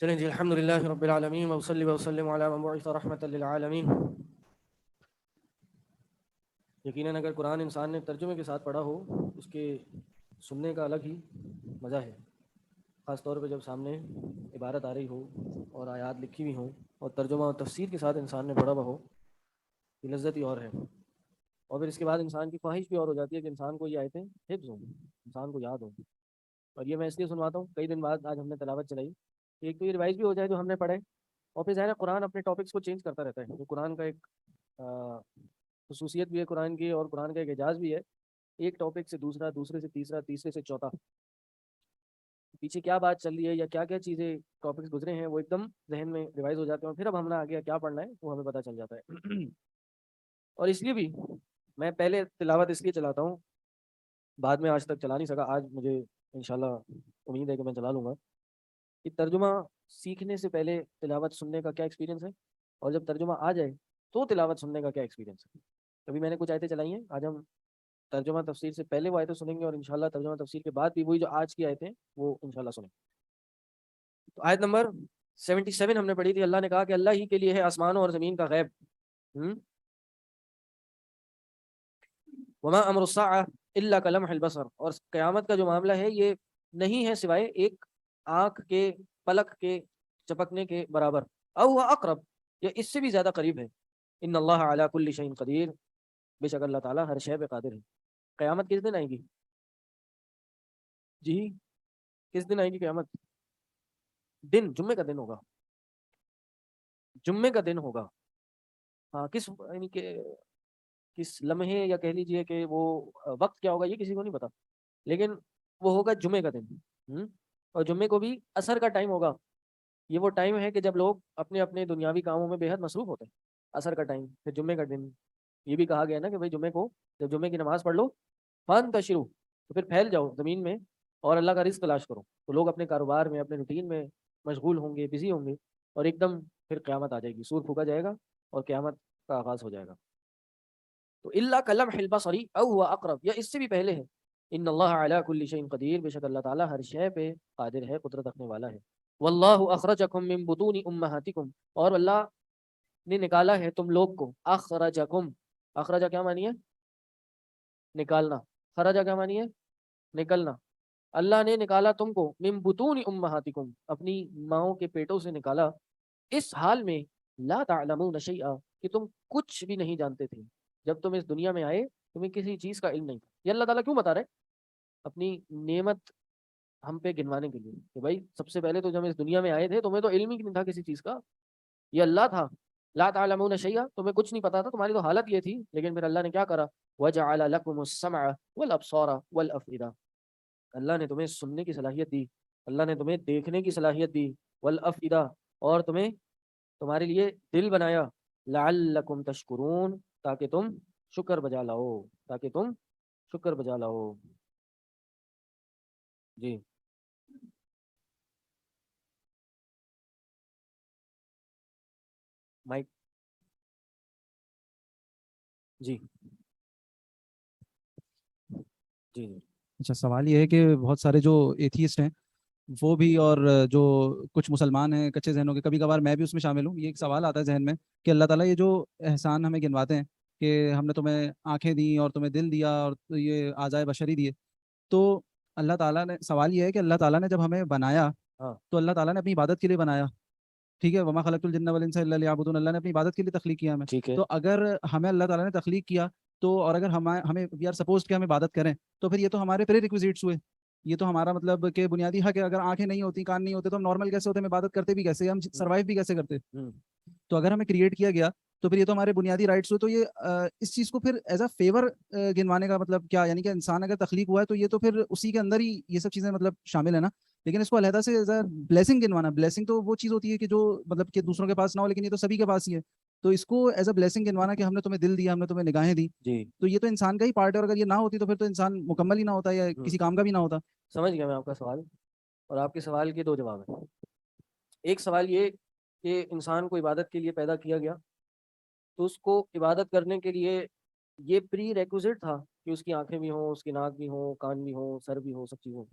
چلیں جی، الحمدللہ رب العالمین وصلی وسلم علی مبعوث رحمۃ للعالمین۔ یقیناً اگر قرآن انسان نے ترجمے کے ساتھ پڑھا ہو اس کے سننے کا الگ ہی مزہ ہے، خاص طور پہ جب سامنے عبارت آ رہی ہو اور آیات لکھی ہوئی ہوں اور ترجمہ اور تفسیر کے ساتھ انسان نے پڑھا ہوا ہو، یہ لذت ہی اور ہے۔ اور پھر اس کے بعد انسان کی خواہش بھی اور ہو جاتی ہے کہ انسان کو یہ آیتیں حفظ ہوں، انسان کو یاد ہوں۔ اور یہ میں اس لیے سنواتا ہوں، کئی دن بعد آج ہم نے تلاوت چلائی، ایک تو یہ ریوائز بھی ہو جائے جو ہم نے پڑھے، اور پھر ظاہر ہے قرآن اپنے ٹاپکس کو چینج کرتا رہتا ہے، جو قرآن کا ایک خصوصیت بھی ہے قرآن کی، اور قرآن کا ایک اعجاز بھی ہے۔ ایک ٹاپک سے دوسرا، دوسرے سے تیسرا، تیسرے سے چوتھا، پیچھے کیا بات چل رہی ہے یا کیا کیا چیزیں ٹاپکس گزرے ہیں وہ ایک دم ذہن میں ریوائز ہو جاتے ہیں، اور پھر اب ہم نے آگے کیا پڑھنا ہے وہ ہمیں پتہ چل جاتا ہے۔ اور اس لیے بھی میں پہلے تلاوت اس لیے چلاتا ہوں، بعد میں آج تک چلا نہیں سکا، آج مجھے انشاءاللہ امید ہے کہ میں چلا لوں گا، کہ ترجمہ سیکھنے سے پہلے تلاوت سننے کا کیا ایکسپیرینس ہے، اور جب ترجمہ آ جائے تو تلاوت سننے کا کیا ایکسپیرینس ہے۔ ابھی میں نے کچھ آیتیں چلائی ہیں، آج ہم ترجمہ تفسیر سے پہلے وہ آیتیں سنیں گے، اور انشاءاللہ ترجمہ تفسیر کے بعد بھی وہی جو آج کی آیتیں وہ انشاءاللہ سنیں۔ تو آیت نمبر 77 ہم نے پڑھی تھی، اللہ نے کہا کہ اللہ ہی کے لیے ہے آسمانوں اور زمین کا غیب، وما امر الساعہ الا کلمح البصر، اور قیامت کا جو معاملہ ہے یہ نہیں ہے سوائے ایک آنکھ کے پلک کے چپکنے کے برابر، او ہوا اقرب، یا اس سے بھی زیادہ قریب ہے۔ ان اللہ علی کل شیء قدیر، بے شک اللہ تعالیٰ ہر شے پہ قادر ہے۔ قیامت کس دن آئے گی؟ جی، کس دن آئے گی قیامت؟ دن جمعے کا دن ہوگا، جمعے کا دن ہوگا۔ ہاں، کس یعنی کہ کس لمحے یا کہہ لیجئے کہ وہ وقت کیا ہوگا یہ کسی کو نہیں پتا، لیکن وہ ہوگا جمعے کا دن۔ اور جمعے کو بھی عصر کا ٹائم ہوگا۔ یہ وہ ٹائم ہے کہ جب لوگ اپنے اپنے دنیاوی کاموں میں بے حد مصروف ہوتے ہیں، عصر کا ٹائم، پھر جمعے کا دن۔ یہ بھی کہا گیا نا کہ بھائی جمعے کو جب جمعے کی نماز پڑھ لو فانتشروا، تو پھر پھیل جاؤ زمین میں اور اللہ کا رزق تلاش کرو، تو لوگ اپنے کاروبار میں اپنے روٹین میں مشغول ہوں گے، بزی ہوں گے، اور ایک دم پھر قیامت آ جائے گی، سور پھونکا جائے گا اور قیامت کا آغاز ہو جائے گا۔ تو الا کلمح البصر او هو اقرب، یا اس سے بھی پہلے ہے۔ ان اللہ علی کل شیء قدیر، بے شک اللہ تعالیٰ ہر شے پہ قادر ہے، قدرت رکھنے والا ہے۔ واللہ اخرجکم من بطون امہاتکم، اور اللہ نے نکالا ہے تم لوگ کو، اخرجکم، اخرجہ کیا معنی ہے؟ نکالنا۔ خرجہ کیا معنی ہے؟ نکلنا۔ اللہ نے نکالا تم کو من بطون امہاتکم، اپنی ماؤں کے پیٹوں سے نکالا، اس حال میں لا تعلمون شیئا، کہ تم کچھ بھی نہیں جانتے تھے۔ جب تم اس دنیا میں آئے تمہیں کسی چیز کا علم نہیں تھا۔ یہ اللہ تعالیٰ کیوں بتا رہے؟ اپنی نعمت ہم پہ گنوانے کے لیے، کہ بھائی سب سے پہلے تو جب اس دنیا میں آئے تھے تمہیں تو علم ہی نہیں تھا کسی چیز کا، یہ اللہ تھا۔ لا تعلمون شیئا، تمہیں کچھ نہیں پتا تھا، تمہاری تو حالت یہ تھی، لیکن پھر اللہ نے کیا کرا؟ وجعل لکم السمع والابصار والافئدہ، اللہ نے تمہیں سننے کی صلاحیت دی، اللہ نے تمہیں دیکھنے کی صلاحیت دی، والافئدہ، اور تمہیں تمہارے لیے دل بنایا، لعلکم تشکرون، تاکہ تم شکر بجا لاؤ، تاکہ تم شکر بجا لاؤ۔ جی مائک، جی جی جی اچھا، سوال یہ ہے کہ بہت سارے جو ایتھیسٹ ہیں وہ بھی، اور جو کچھ مسلمان ہیں کچے ذہنوں کے، کبھی کبھار میں بھی اس میں شامل ہوں، یہ ایک سوال آتا ہے ذہن میں کہ اللہ تعالیٰ یہ جو احسان ہمیں گنواتے ہیں کہ ہم نے تمہیں آنکھیں دیں اور تمہیں دل دیا اور یہ اعضائے بشری دیے، تو اللہ تعالیٰ نے، سوال یہ ہے کہ اللہ تعالیٰ نے جب ہمیں بنایا ہاں تو اللہ تعالیٰ نے اپنی عبادت کے لیے بنایا، ٹھیک ہے، وما خلقت الجن والانس الا لیعبدون، اللہ نے اپنی عبادت کے لیے تخلیق کیا ہمیں۔ ٹھیک ہے، تو اگر ہمیں اللہ تعالیٰ نے تخلیق کیا تو، اور اگر ہمیں وی آر سپوز کہ ہم عبادت کریں، تو پھر یہ تو ہمارے پری ریکویزیٹس ہوئے، یہ تو ہمارا مطلب کہ بنیادی حق ہے۔ اگر آنکھیں نہیں ہوتی، کان نہیں ہوتے، تو ہم نارمل کیسے ہوتے، ہم عبادت کرتے بھی کیسے، ہم سروائیو بھی کیسے کرتے؟ ہوں تو اگر ہمیں کریٹ کیا گیا تو پھر یہ تو ہمارے بنیادی رائٹس ہوئے، تو یہ اس چیز کو پھر ایز اے فیور گنوانے کا مطلب کیا؟ یعنی کہ انسان اگر تخلیق ہوا ہے تو یہ تو پھر اسی کے اندر ہی یہ سب چیزیں مطلب شامل ہے نا، لیکن اس کو علیحدہ سے ایز اے بلیسنگ گنوانا، بلیسنگ تو وہ چیز ہوتی ہے کہ جو مطلب کہ دوسروں کے پاس نہ ہو، لیکن یہ تو سبھی کے پاس ہی ہے، تو اس کو ایز اے بلیسنگ گنوانا کہ ہم نے تمہیں دل دیا، ہم نے تمہیں نگاہیں دی، جی تو یہ تو انسان کا ہی پارٹ ہے، اور اگر یہ نہ ہوتی تو پھر تو انسان مکمل ہی نہ ہوتا یا کسی کام کا بھی نہ ہوتا۔ سمجھ گیا میں آپ کا سوال، اور آپ کے سوال کے دو جواب ہیں۔ ایک سوال یہ کہ انسان کو عبادت کے لیے پیدا کیا گیا، تو اس کو عبادت کرنے کے لیے یہ پری ریکوزٹ تھا کہ اس کی آنکھیں بھی ہوں، اس کی ناک بھی ہوں، کان بھی ہوں، سر بھی ہو، سب چیزیں ہوں۔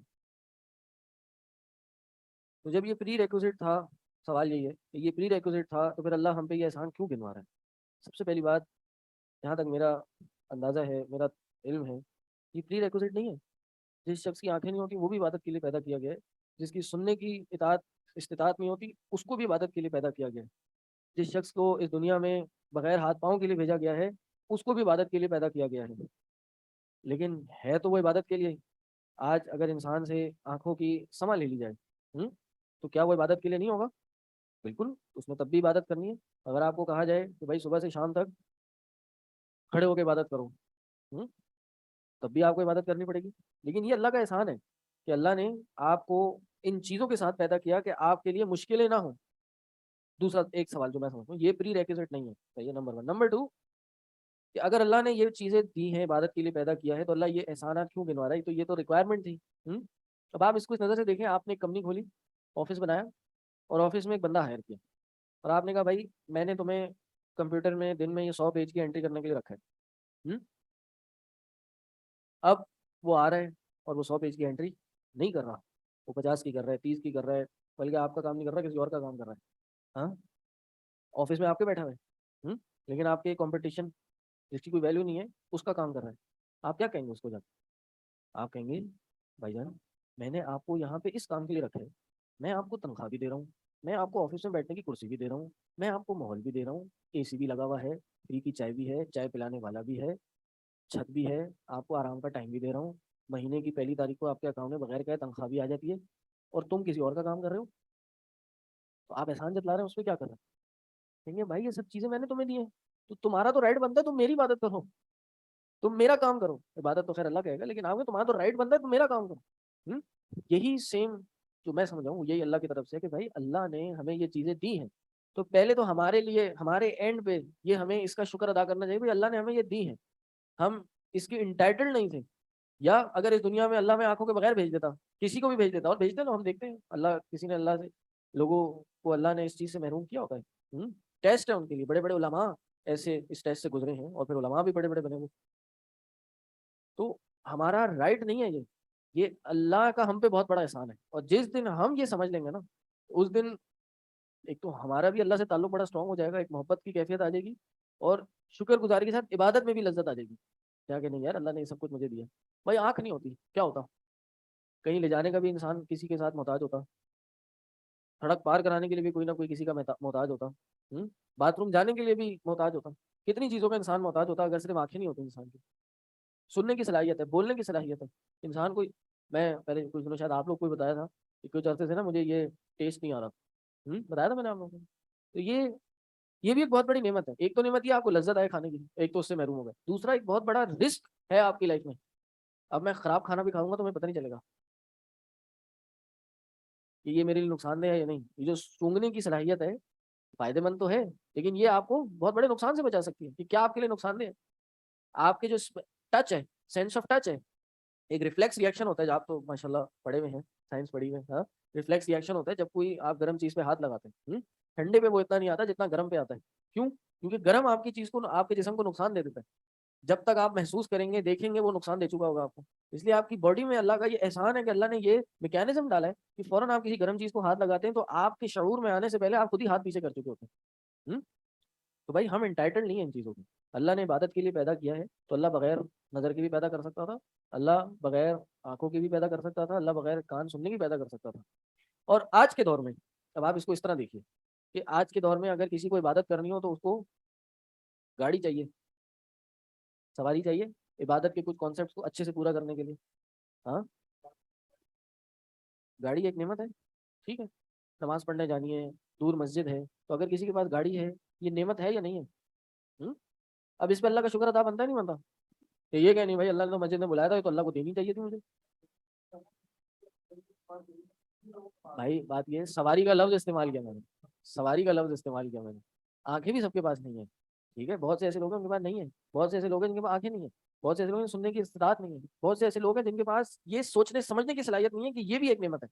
تو جب یہ پری ریکوزٹ تھا، سوال یہی ہے کہ یہ پری ریکوزٹ تھا تو پھر اللہ ہم پہ یہ احسان کیوں گنوا رہا ہے؟ سب سے پہلی بات، جہاں تک میرا اندازہ ہے، میرا علم ہے، یہ پری ریکوزٹ نہیں ہے. جس شخص کی آنکھیں نہیں ہوتی وہ بھی عبادت کے لیے پیدا کیا گیا ہے. جس کی سننے کی استطاعت نہیں ہوتی اس کو بھی عبادت کے لیے پیدا کیا گیا ہے. جس شخص کو اس دنیا میں بغیر ہاتھ پاؤں کے لیے بھیجا گیا ہے اس کو بھی عبادت کے لیے پیدا کیا گیا ہے. لیکن ہے تو وہ عبادت کے لیے. آج اگر انسان سے آنکھوں کی سما لے لی جائے تو کیا وہ عبادت کے لیے نہیں ہوگا؟ بالکل، اس میں تب بھی عبادت کرنی ہے. اگر آپ کو کہا جائے کہ بھائی صبح سے شام تک کھڑے ہو کے عبادت کرو، تب بھی آپ کو عبادت کرنی پڑے گی. لیکن یہ اللہ کا احسان ہے کہ اللہ نے آپ کو ان چیزوں کے ساتھ پیدا کیا کہ آپ کے لیے مشکلیں نہ ہوں. دوسرا ایک سوال جو میں سمجھتا ہوں، یہ پری ریکوزٹ نہیں ہے. یہ نمبر 1. نمبر 2 کہ اگر اللہ نے یہ چیزیں دی ہیں، عبادت کے لیے پیدا کیا ہے، تو اللہ یہ احسانات کیوں گنوا رہا ہے؟ تو یہ تو ریکوائرمنٹ تھی. اب آپ اس کو اس نظر سے دیکھیں، آپ نے ایک کمپنی کھولی، آفس بنایا، اور آفس میں ایک بندہ ہائر کیا، اور آپ نے کہا بھائی میں نے تمہیں کمپیوٹر میں دن میں یہ 100 پیج کی انٹری کرنے کے لیے رکھا ہے. اب وہ آ رہا ہے اور وہ 100 پیج کی انٹری نہیں کر رہا، وہ 50 کی کر رہا ہے، 30 کی کر رہا ہے، بلکہ آپ کا کام نہیں کر رہا، کسی اور کا کام کر رہا ہے. ہاں، آفس میں آپ کے بیٹھا ہوا ہے، لیکن آپ کے کمپٹیشن جس کی کوئی ویلیو نہیں ہے اس کا کام کر رہا ہے. آپ کیا کہیں گے اس کو جا کے؟ آپ کہیں گے بھائی جان میں نے آپ کو یہاں پہ اس کام کے لیے رکھا ہے، میں آپ کو تنخواہ بھی دے رہا ہوں، میں آپ کو آفس میں بیٹھنے کی کرسی بھی دے رہا ہوں، میں آپ کو ماحول بھی دے رہا ہوں، اے سی بھی لگا ہوا ہے، فری کی چائے بھی ہے، چائے پلانے والا بھی ہے، چھت بھی ہے، آپ کو آرام کا ٹائم بھی دے رہا ہوں، مہینے کی پہلی تاریخ کو آپ کے اکاؤنٹ میں بغیر کہ تنخواہ بھی آ جاتی ہے، اور تم کسی اور کا کام کر رہے ہو. تو آپ احسان جتلا رہے ہیں، اس پہ کیا کر رہے ہیں؟ کہیں گے بھائی یہ سب چیزیں میں نے تمہیں دی ہیں، تو تمہارا تو رائٹ بنتا ہے تم میری عبادت کرو، تم میرا کام کرو. عبادت تو خیر اللہ کہے گا، لیکن آپ کو تمہارا تو رائٹ بنتا ہے تم میرا کام کرو. یہی سیم جو میں سمجھ رہا ہوں یہی اللہ کی طرف سے کہ بھائی اللہ نے ہمیں یہ چیزیں دی ہیں، تو پہلے تو ہمارے لیے ہمارے اینڈ پہ یہ ہمیں اس کا شکر ادا کرنا چاہیے، بھائی اللہ نے ہمیں یہ دی ہیں، ہم اس کے انٹائٹل نہیں تھے. یا اگر اس دنیا میں اللہ میں آنکھوں کے بغیر بھیج دیتا، کسی کو بھی بھیج دیتا، اور بھیجتے نا، ہم دیکھتے ہیں اللہ کسی نے اللہ سے لوگوں کو اللہ نے اس چیز سے محروم کیا ہوتا ہے. ٹیسٹ ہے ان کے لیے، بڑے بڑے علماء ایسے اس ٹیسٹ سے گزرے ہیں، اور پھر علماء بھی بڑے بڑے بنے ہوئے. تو ہمارا رائٹ نہیں ہے یہ اللہ کا ہم پہ بہت بڑا احسان ہے. اور جس دن ہم یہ سمجھ لیں گے نا، اس دن ایک تو ہمارا بھی اللہ سے تعلق بڑا اسٹرانگ ہو جائے گا، ایک محبت کی کیفیت آ جائے گی، اور شکر گزاری کے ساتھ عبادت میں بھی لذت آ جائے گی. کیا کہ نہیں یار اللہ نے یہ سب کچھ مجھے دیا. بھائی آنکھ نہیں ہوتی کیا ہوتا؟ کہیں لے جانے کا بھی انسان کسی کے ساتھ محتاج ہوتا، سڑک پار کرانے کے لیے بھی کوئی نہ کوئی کسی کا محتاج ہوتا، باتھ روم جانے کے لیے بھی محتاج ہوتا. کتنی چیزوں کا انسان محتاج ہوتا اگر صرف آنکھیں نہیں ہوتی انسان کی. سننے کی صلاحیت ہے، بولنے کی صلاحیت ہے انسان کو. میں پہلے کچھ دنوں شاید آپ لوگ کو بھی بتایا تھا کہ کچھ عرصے سے نا مجھے یہ ٹیسٹ نہیں آ رہا. بتایا تھا میں نے آپ لوگوں کو. تو یہ بھی ایک بہت بڑی نعمت ہے. ایک تو نعمت یہ آپ کو لذت آئے کھانے کی، ایک تو اس سے محروم ہو گئے. دوسرا ایک بہت بڑا رسک ہے آپ کی لائف میں. اب میں خراب کھانا بھی کھاؤں گا تو مجھے پتہ نہیں چلے گا کہ یہ میرے لیے نقصان دہ ہے یا نہیں. یہ جو سونگنے کی صلاحیت ہے فائدے مند تو ہے، لیکن یہ آپ کو بہت بڑے نقصان سے بچا سکتی ہے. کہ کیا آپ کے لیے نقصان دہ ہے؟ آپ کے جو ٹچ ہے، سینس آف ٹچ ہے، ایک ریفلیکس ریئیکشن ہوتا ہے. آپ تو ماشاء اللہ پڑھے ہوئے ہیں، سائنس پڑھی ہوئے ہیں. ریفلیکس ریئیکشن ہوتا ہے جب کوئی آپ گرم چیز پہ ہاتھ لگاتے ہیں. ٹھنڈے پہ وہ اتنا نہیں آتا جتنا گرم پہ آتا ہے. کیوں؟ کیونکہ گرم آپ کی چیز کو، آپ کے جسم کو نقصان دے دیتا ہے. جب تک آپ محسوس کریں گے، دیکھیں گے، وہ نقصان دے چکا ہوگا آپ کو. اس لیے آپ کی باڈی میں اللہ کا یہ احسان ہے کہ اللہ نے یہ میکینزم ڈالا ہے کہ فوراً آپ کسی گرم چیز کو ہاتھ لگاتے ہیں تو آپ کے شعور میں آنے سے پہلے آپ خود ہی ہاتھ پیچھے کر چکے ہوتے ہیں. تو بھائی ہم انٹائٹل نہیں ہیں ان چیزوں کو. اللہ نے عبادت کے لیے پیدا کیا ہے، تو اللہ بغیر نظر کے بھی پیدا کر سکتا تھا، اللہ بغیر آنکھوں کی بھی پیدا کر سکتا تھا، اللہ بغیر کان سننے کی پیدا کر سکتا تھا. اور آج کے دور میں اب آپ اس کو اس طرح دیکھیے کہ آج کے دور میں اگر کسی کو عبادت کرنی ہو تو اس کو گاڑی چاہیے، سواری چاہیے، عبادت کے کچھ کانسیپٹس کو اچھے سے پورا کرنے کے لیے. ہاں، گاڑی ایک نعمت ہے، ٹھیک ہے، نماز پڑھنے جانی ہے، دور مسجد ہے، تو اگر کسی کے پاس گاڑی ہے یہ نعمت ہے یا نہیں ہے؟ اب اس پہ اللہ کا شکر ادا بنتا ہے نہیں بنتا؟ کہ یہ کہ نہیں بھائی اللہ نے تو مسجد میں بلایا تھا تو اللہ کو دینی چاہیے تھی مجھے. بھائی بات یہ ہے، سواری کا لفظ استعمال کیا میں نے، سواری کا لفظ استعمال کیا میں نے. آنکھیں بھی سب کے پاس نہیں ہے، ٹھیک ہے، بہت سے ایسے لوگ ہیں ان کے پاس نہیں ہے، بہت سے ایسے لوگ ہیں جن کے پاس آنکھیں نہیں ہے، بہت سے ایسے لوگ ہیں سننے کی استطاعت نہیں ہے، بہت سے ایسے لوگ ہیں جن کے پاس یہ سوچنے سمجھنے کی صلاحیت نہیں ہے کہ یہ بھی ایک نعمت ہے.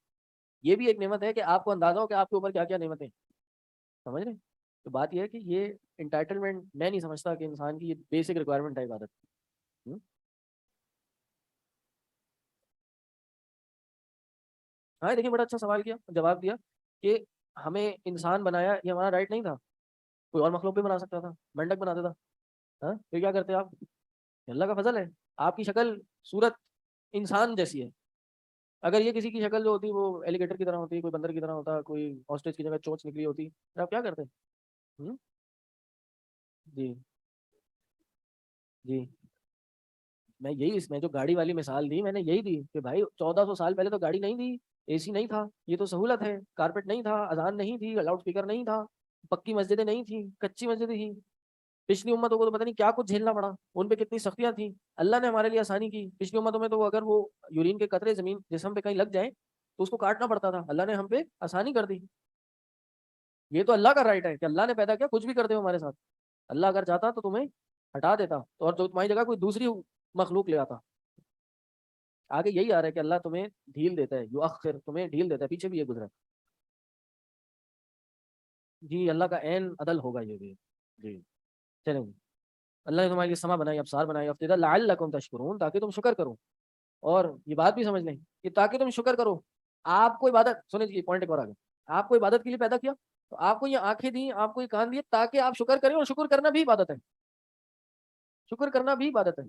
یہ بھی ایک نعمت ہے کہ آپ کو اندازہ ہو کہ آپ کے اوپر کیا کیا نعمتیں. سمجھ رہے ہیں؟ تو بات یہ ہے کہ یہ انٹائٹلمنٹ میں نہیں سمجھتا کہ انسان کی یہ بیسک ریکوائرمنٹ ہے عبادت. ہاں دیکھیں بڑا اچھا سوال کیا، جواب دیا کہ ہمیں انسان بنایا یہ ہمارا رائٹ نہیں تھا، کوئی اور مخلوق بھی بنا سکتا تھا، مینڈک بنا دیتا. ہاں پھر کیا کرتے آپ؟ اللہ کا فضل ہے، آپ کی شکل صورت انسان جیسی ہے. اگر یہ کسی کی شکل جو ہوتی وہ ایلیگیٹر کی طرح ہوتی، کوئی بندر کی طرح ہوتا، کوئی آسٹرچ کی جگہ چونچ نکلی ہوتی، پھر آپ کیا کرتے؟ ہوں؟ جی جی میں جو گاڑی والی مثال دی میں نے یہی دی کہ بھائی 1400 سال پہلے تو گاڑی نہیں تھی، اے سی نہیں تھا، یہ تو سہولت ہے. کارپیٹ نہیں تھا، اذان نہیں تھی، لاؤڈ اسپیکر نہیں تھا، پکی مسجدیں نہیں تھیں، کچی مسجدیں تھیں. پچھلی امتوں کو تو پتہ نہیں کیا کچھ جھیلنا پڑا، ان پہ کتنی سختیاں تھیں. اللہ نے ہمارے لیے آسانی کی. پچھلی امتوں میں تو اگر وہ یورین کے قطرے زمین جسم پہ کہیں لگ جائیں تو اس کو کاٹنا پڑتا تھا، اللہ نے ہم پہ آسانی کر دی. یہ تو اللہ کا رائٹ ہے کہ اللہ نے پیدا کیا، کچھ بھی کر دے ہمارے ساتھ. اللہ اگر چاہتا تو تمہیں ہٹا دیتا تو اور جو تمہاری جگہ کوئی دوسری مخلوق لے آتا. آگے یہی آ رہا ہے کہ اللہ تمہیں ڈھیل دیتا ہے، یؤخر تمہیں ڈھیل دیتا ہے. پیچھے بھی یہ گزرا جی، اللہ کا عین عدل ہوگا یہ بھی. جی چلیں جی. اللہ نے تمہارے لیے سما بنائی، ابصار بنائی، افئدہ لعلکم تشکرون، تاکہ تم شکر کرو. اور یہ بات بھی سمجھ لیں کہ تاکہ تم شکر کرو. آپ کو عبادت سنیں جی، پوائنٹ ایک اور آگے. آپ کو عبادت کے لیے پیدا کیا تو آپ کو یہ آنکھیں دی، آپ کو یہ کان دیے تاکہ آپ شکر کریں، اور شکر کرنا بھی عبادت ہے. شکر کرنا بھی عبادت ہے.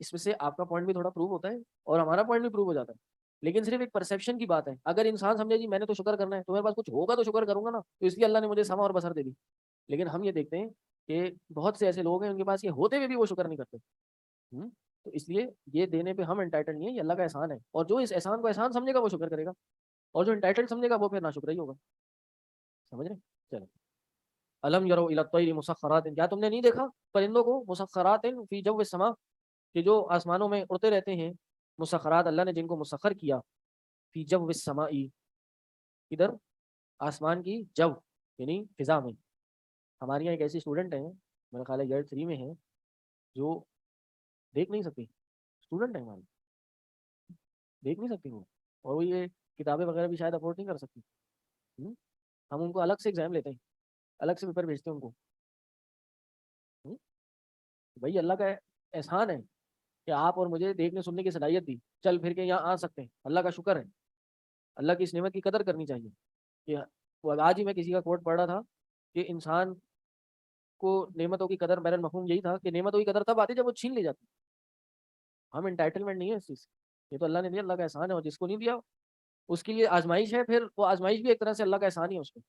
اس میں سے آپ کا پوائنٹ بھی تھوڑا پروو ہوتا ہے اور ہمارا پوائنٹ بھی پروو ہو جاتا ہے. لیکن صرف ایک پرسیپشن کی بات ہے. اگر انسان سمجھے جی میں نے تو شکر کرنا ہے، تو میرے پاس کچھ ہوگا تو شکر کروں گا نا، تو اس لیے اللہ نے مجھے سما اور بصر دے دی. لیکن ہم یہ دیکھتے ہیں کہ بہت سے ایسے لوگ ہیں ان کے پاس یہ ہوتے ہوئے بھی وہ شکر نہیں کرتے. تو اس لیے یہ دینے پہ ہم انٹائٹل نہیں ہے، یہ اللہ کا احسان ہے. اور جو اس احسان کو احسان سمجھے گا وہ شکر کرے گا، اور جو انٹائٹل سمجھے گا وہ پھر ناشکر ہی ہوگا. سمجھ رہے؟ چلو. الم یرو الی الطیر مسخرات، کیا تم نے نہیں دیکھا پرندوں کو، مسخرات فی جو السما، کہ جو آسمانوں میں اڑتے رہتے ہیں. مسخرات اللہ نے جن کو مسخر کیا، فی جو السماء، ادھر آسمان کی جو یعنی فضا میں. ہمارے یہاں ایک ایسی اسٹوڈنٹ ہیں، میرا خیال ہے ایئر 3 میں ہیں، جو دیکھ نہیں سکتی. اسٹوڈنٹ ہے ہماری، دیکھ نہیں سکتی وہ، اور وہ یہ کتابیں وغیرہ بھی شاید افورڈ نہیں کر سکتی. ہم ان کو الگ سے ایگزام لیتے ہیں، الگ سے پیپر بھیجتے ہیں ان کو. بھائی اللہ کا احسان ہے کہ آپ اور مجھے دیکھنے سننے کی صلاحیت دی، چل پھر کے یہاں آ سکتے ہیں. اللہ کا شکر ہے. اللہ کی اس نعمت کی قدر کرنی چاہیے. کہ وہ آج ہی میں کسی کا کوٹ پڑھ رہا تھا کہ انسان کو نعمتوں کی قدر، میرا مفہوم یہی تھا کہ نعمتوں کی قدر تب آتی جب وہ چھین لی جاتی. ہم انٹائٹلمنٹ نہیں ہے اس چیز، یہ تو اللہ نے دیا، اللہ کا احسان ہے. اور جس کو نہیں دیا اس کے لیے آزمائش ہے، پھر وہ آزمائش بھی ایک طرح سے اللہ کا احسان ہی ہے اس کو.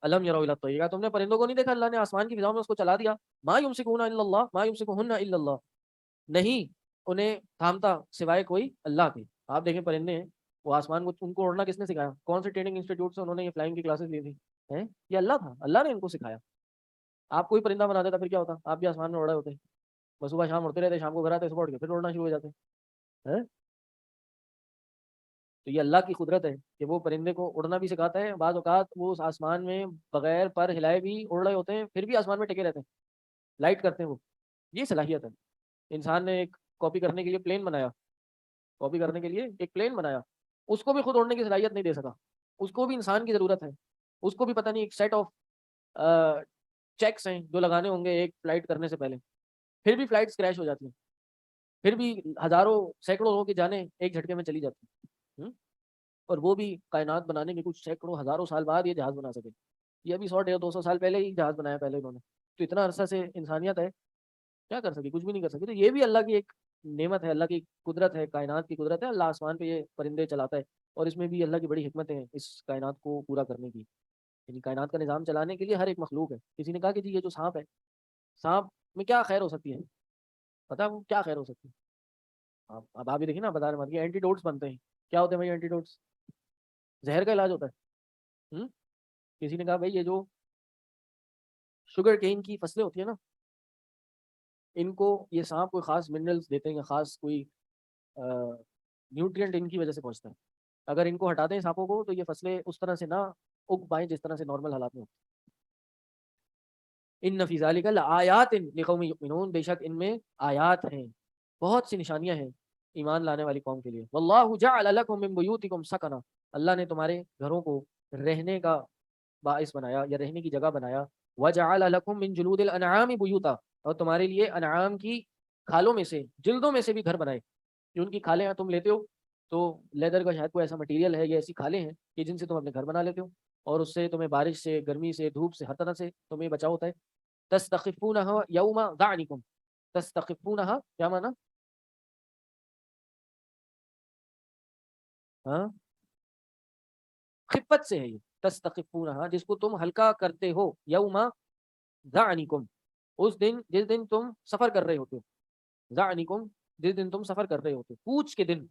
الم یرو الی الطیر، تم نے پرندوں کو نہیں دیکھا، اللہ نے آسمان کی فضاؤں میں اس کو چلا دیا. ما یمسکون الا اللہ، ما یمسکہن الا اللہ، نہیں انہیں تھامتا سوائے کوئی اللہ کے. آپ دیکھیں پرندے ہیں، وہ آسمان کو، ان کو اڑنا کس نے سکھایا؟ کون سے ٹریننگ انسٹیٹیوٹ سے انہوں نے یہ فلائنگ کی کلاسز لی تھی؟ یہ اللہ تھا، اللہ نے ان کو سکھایا. آپ کوئی پرندہ بنا دیتا پھر کیا ہوتا؟ آپ بھی آسمان میں اڑ رہے ہوتے. بس صبح شام اڑتے رہتے، شام کو گھر آتے، صبح اٹھ کے پھر اڑنا شروع ہو جاتے ہیں. تو یہ اللہ کی قدرت ہے کہ وہ پرندے کو اڑنا بھی سکھاتا ہے. بعض اوقات وہ اس آسمان میں بغیر پر ہلائے بھی اڑ رہے ہوتے ہیں، پھر بھی آسمان میں ٹکے رہتے ہیں، لائٹ کرتے ہیں وہ. یہ صلاحیت ہے. انسان نے ایک کاپی کرنے کے لیے پلین بنایا، کاپی کرنے کے لیے ایک پلین بنایا، اس کو بھی خود اڑنے کی صلاحیت نہیں دے سکا. اس کو بھی انسان کی ضرورت ہے. اس کو بھی پتہ نہیں ایک سیٹ آف چیکس ہیں جو لگانے ہوں گے ایک فلائٹ کرنے سے پہلے. پھر بھی فلائٹس کریش ہو جاتی ہیں، پھر بھی ہزاروں سینکڑوں لوگوں کی جانیں ایک جھٹکے میں چلی جاتی ہیں. اور وہ بھی کائنات بنانے کے کچھ سینکڑوں ہزاروں سال بعد یہ جہاز بنا سکے. یہ ابھی 100 150 200 سال پہلے ہی جہاز بنایا پہلے انہوں نے. تو اتنا عرصہ سے انسانیت ہے، کیا کر سکی؟ کچھ بھی نہیں کر سکی. تو یہ بھی اللہ کی ایک نعمت ہے، اللہ کی قدرت ہے، کائنات کی قدرت ہے. اللہ آسمان پہ یہ پرندے چلاتا ہے، اور اس میں بھی اللہ کی بڑی حکمت ہے اس کائنات کو پورا کرنے کی. یعنی کائنات کا نظام چلانے کے لیے ہر ایک مخلوق ہے. کسی نے کہا کہ جی یہ جو سانپ ہے، سانپ میں کیا خیر ہو سکتی ہے؟ پتا ہے وہ کیا خیر ہو سکتی ہے؟ اب آپ بھی دیکھیں نا، بتا رہے ہیں اینٹی ڈوٹس بنتے ہیں. کیا ہوتے ہیں بھائی اینٹی ڈوٹس؟ زہر کا علاج ہوتا ہے. کسی نے کہا بھائی یہ جو شوگر کین کی فصلیں ہوتی ہیں نا، ان کو یہ سانپ کوئی خاص منرلس دیتے ہیں یا خاص کوئی نیوٹرینٹ ان کی وجہ سے پہنچتا ہے. اگر ان کو ہٹا دیں سانپوں کو تو یہ فصلیں اس طرح سے نہ اگ پائیں جس طرح سے نارمل حالات میں ہوتی. ان فی ذالک لآیات لقوم یؤمنون، بے شک ان میں آیات ہیں، بہت سی نشانیاں ہیں ایمان لانے والی قوم کے لیے. واللہ جعل لکم من بیوتکم سکنا، اللہ نے تمہارے گھروں کو رہنے کا باعث بنایا یا رہنے کی جگہ بنایا. وجعل لکم من جلود الانعام بیوتا، اور تمہارے لیے انعام کی کھالوں میں سے، جلدوں میں سے بھی گھر بنائے. جو ان کی کھالیں تم لیتے ہو تو لیدر کا شاید کوئی ایسا مٹیریل ہے یا ایسی کھالیں ہیں کہ جن سے تم اپنے گھر بنا لیتے ہو اور اس سے تمہیں بارش سے، گرمی سے، دھوپ سے، ہر طرح سے تمہیں بچاؤ ہوتا ہے. تستخفونها یوم ظعنکم. تستخفونها کیا مانا؟ ہاں خفت سے ہے یہ تستخفونها، جس کو تم ہلکا کرتے ہو، یوم ظعنکم، اس دن جس دن تم سفر کر رہے ہوتے ہو. ظعنکم جس دن تم سفر کر رہے ہوتے ہو، کوچ کے دن،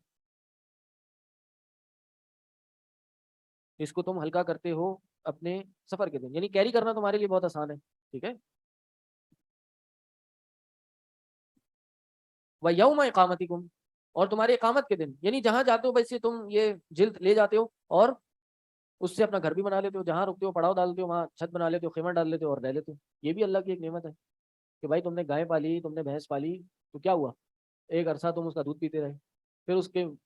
اس کو تم ہلکا کرتے ہو اپنے سفر کے دن، یعنی کیری کرنا تمہارے لیے بہت آسان ہے. ٹھیک ہے. وَيَوْمَ اقامتکم، اور تمہارے اقامت کے دن، یعنی جہاں جاتے ہو بس سے تم یہ جلد لے جاتے ہو اور اس سے اپنا گھر بھی بنا لیتے ہو، جہاں رکتے ہو پڑاؤ ڈالتے ہو، وہاں چھت بنا لیتے ہو، خیمہ ڈال لیتے ہو اور رہ لیتے ہو. یہ بھی اللہ کی ایک نعمت ہے کہ بھائی تم نے گائے پالی، تم نے بھینس پالی، تو کیا ہوا؟ ایک عرصہ تم اس کا دودھ پیتے رہے، پھر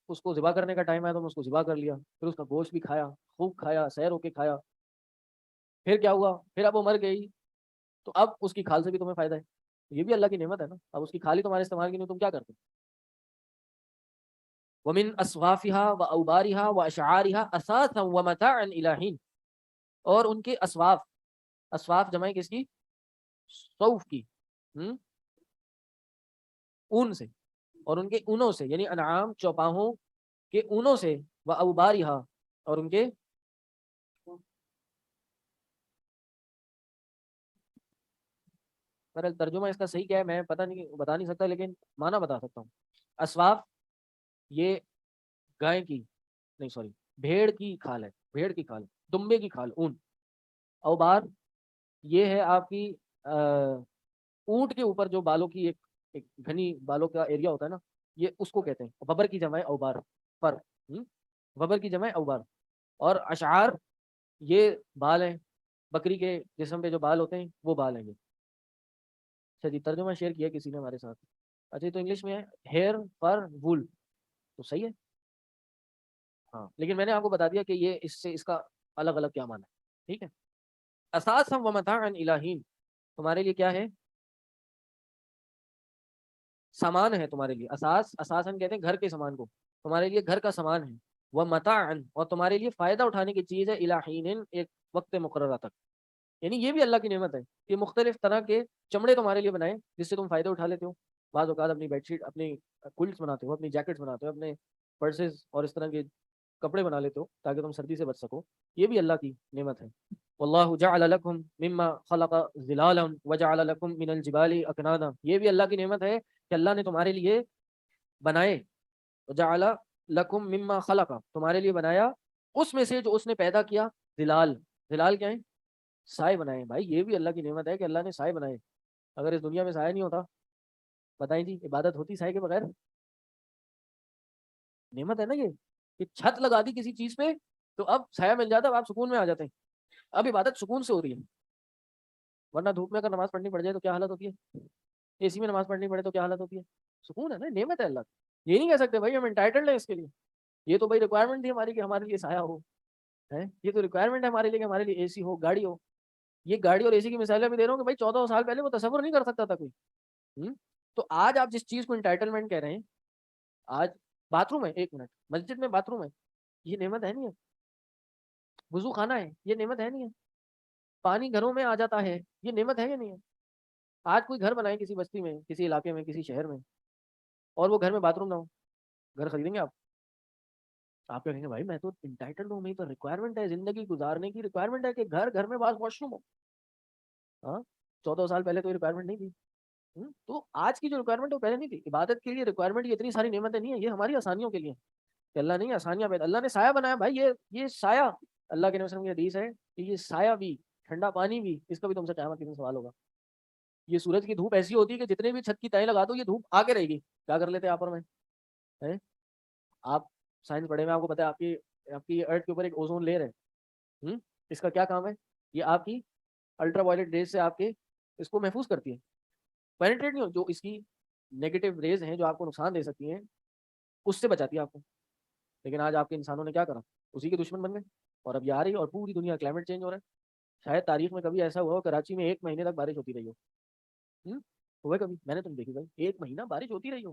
اس کو ذبح کرنے کا ٹائم آیا، تم اس کو ذبح کر لیا، پھر اس کا گوشت بھی کھایا، خوب کھایا، سیر ہو کے کھایا. پھر کیا ہوا؟ پھر اب وہ مر گئی، تو اب اس کی کھال سے بھی تمہیں فائدہ ہے. یہ بھی اللہ کی نعمت ہے نا. اب اس کی کھال ہی تمہارے استعمال کی نہیں، تم کیا کرتے؟ ومن اصوافها واوبارها واشعارها اثاثا ومتاعا الى حين، اور ان کے اسواف، اسواف جمع کس کی؟ صوف کی، اون سے، اور ان کے اونوں سے، یعنی انعام چوپاہوں کے اونوں سے، واوبارها، اور ان کے میرا ترجمہ اس کا صحیح کیا ہے میں پتہ نہیں، بتا نہیں سکتا، لیکن معنی بتا سکتا ہوں. اسواف یہ گائے کی، نہیں سوری، بھیڑ کی کھال ہے، بھیڑ کی کھال، دمبے کی کھال، اون. اوبار یہ ہے آپ کی اونٹ کے اوپر جو بالوں کی ایک گھنی بالوں کا ایریا ہوتا ہے نا، یہ اس کو کہتے ہیں. وبر کی جمع ہے اوبار، پر وبر کی جمع ہے اوبار. اور اشعار یہ بال ہیں، بکری کے جسم پہ جو بال ہوتے ہیں وہ بال ہیں یہ. اچھا جی، ترجمہ شیئر کیا کسی نے ہمارے ساتھ. اچھا تو انگلش میں ہے ہیئر پر وول، تو صحیح ہے. ہاں لیکن میں نے آپ کو بتا دیا کہ یہ اس سے اس کا الگ الگ کیا معنی ہے. ٹھیک ہے. اساس ہم ومتاعا الہین، تمہارے لیے کیا ہے؟ سامان ہے تمہارے لیے. اساساً کہتے ہیں گھر کے سامان کو، تمہارے لیے گھر کا سامان ہے. وہ متاعا، اور تمہارے لیے فائدہ اٹھانے کی چیز ہے، الہین ایک وقت مقررہ تک. یعنی یہ بھی اللہ کی نعمت ہے کہ مختلف طرح کے چمڑے تمہارے لیے بنائے جس سے تم فائدہ اٹھا لیتے ہو. بعض اوقات اپنی بیڈ شیٹ، اپنی کلٹس بناتے ہو، اپنی جیکٹس بناتے ہو، اپنے پرسز اور اس طرح کے کپڑے بنا لیتے ہو تاکہ تم سردی سے بچ سکو. یہ بھی اللہ کی نعمت ہے. واللہ جعل لکم مما خلق ظلالا وجعل لکم من الجبال اکنانا، یہ بھی اللہ کی نعمت ہے کہ اللہ نے تمہارے لیے بنائے. وجعل لکم مما خلق، تمہارے لیے بنایا اس میں سے جو اس نے پیدا کیا، ظلال. ظلال کیا ہے؟ سائے بنائے. بھائی یہ بھی اللہ کی نعمت ہے کہ اللہ نے سائے بنائے. اگر اس دنیا میں سایہ نہیں ہوتا، بتائیں جی عبادت ہوتی سائے کے بغیر؟ نعمت ہے نا یہ کہ چھت لگا دی کسی چیز پہ تو اب سایہ مل جاتا ہے، اب آپ سکون میں آ جاتے ہیں. اب عبادت سکون سے ہو رہی ہے. ورنہ دھوپ میں اگر نماز پڑھنی پڑ جائے تو کیا حالت ہوتی ہے؟ اے سی میں نماز پڑھنی پڑے تو کیا حالت ہوتی ہے؟ سکون ہے نا، نعمت ہے اللہ کی. یہ نہیں کہہ سکتے بھائی ہم انٹائٹلڈ ہیں اس کے لیے. یہ تو بھائی ریکوائرمنٹ تھی ہماری کہ ہمارے لیے سایہ ہو. یہ تو ریکوائرمنٹ ہے ہمارے لیے کہ ہمارے لیے اے سی ہو، گاڑی ہو. یہ گاڑی اور اے سی کی مثالیں بھی دے رہا ہوں کہ بھائی 14 سال پہلے وہ تصور نہیں کر سکتا تھا کوئی. تو آج آپ جس چیز کو انٹائٹلمنٹ کہہ رہے ہیں، آج باتھ روم ہے، ایک منٹ، مسجد میں باتھ روم ہے، یہ نعمت ہے نہیں ہے؟ وضو خانہ ہے، یہ نعمت ہے نہیں ہے؟ پانی گھروں میں آ جاتا ہے، یہ نعمت ہے یا نہیں ہے؟ آج کوئی گھر بنائے کسی بستی میں، کسی علاقے میں، کسی شہر میں، اور وہ گھر میں باتھ روم نہ ہو، گھر خریدیں گے آپ؟ آپ کہیں گے بھائی میں تو انٹائٹلڈ ہوں، میری تو ریکوائرمنٹ ہے، زندگی گزارنے کی ریکوائرمنٹ ہے کہ گھر گھر میں واش روم ہو. ہاں 14 سال پہلے تو ریکوائرمنٹ نہیں تھی. تو آج کی جو ریکوائرمنٹ ہے وہ پہلے نہیں تھی. عبادت کے لیے ریکوائرمنٹ یہ اتنی ساری نعمتیں نہیں ہے، یہ ہماری آسانیوں کے لیے کہ اللہ نے آسانیاں پیدا. اللہ نے سایہ بنایا. بھائی یہ سایہ، اللہ کے نبی صلی اللہ علیہ وسلم کی حدیث ہے کہ یہ سایہ بھی، ٹھنڈا پانی بھی، اس کا بھی تم سے قیامت کے دن سوال ہوگا. یہ سورج کی دھوپ ایسی ہوتی ہے کہ جتنے بھی چھت کی تہیں لگا دو یہ دھوپ آ کے رہے گی. کیا کر لیتے آپ اور میں؟ آپ سائنس پڑھے میں، آپ کو پتا ہے آپ کی ارتھ کے اوپر ایک اوزون لیئر ہے. اس کا کیا کام ہے؟ یہ آپ کی الٹرا وائلٹ ریز سے آپ کے اس کو محفوظ کرتی ہے. پینیٹریٹ نہیں ہو، جو اس کی نیگیٹو ریز ہیں جو آپ کو نقصان دے سکتی ہیں اس سے بچاتی ہے آپ کو. لیکن آج آپ کے انسانوں نے کیا کرا؟ اسی کے دشمن بن گئے. اور اب یہ آ رہی اور پوری دنیا کلائمیٹ چینج ہو رہا ہے. شاید تاریخ میں کبھی ایسا ہوا ہو کراچی میں 1 مہینے تک بارش ہوتی رہی ہو. ہوا کبھی؟ میں نے تم دیکھی بھائی 1 مہینہ بارش ہوتی رہی ہو.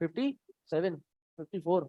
57, 54,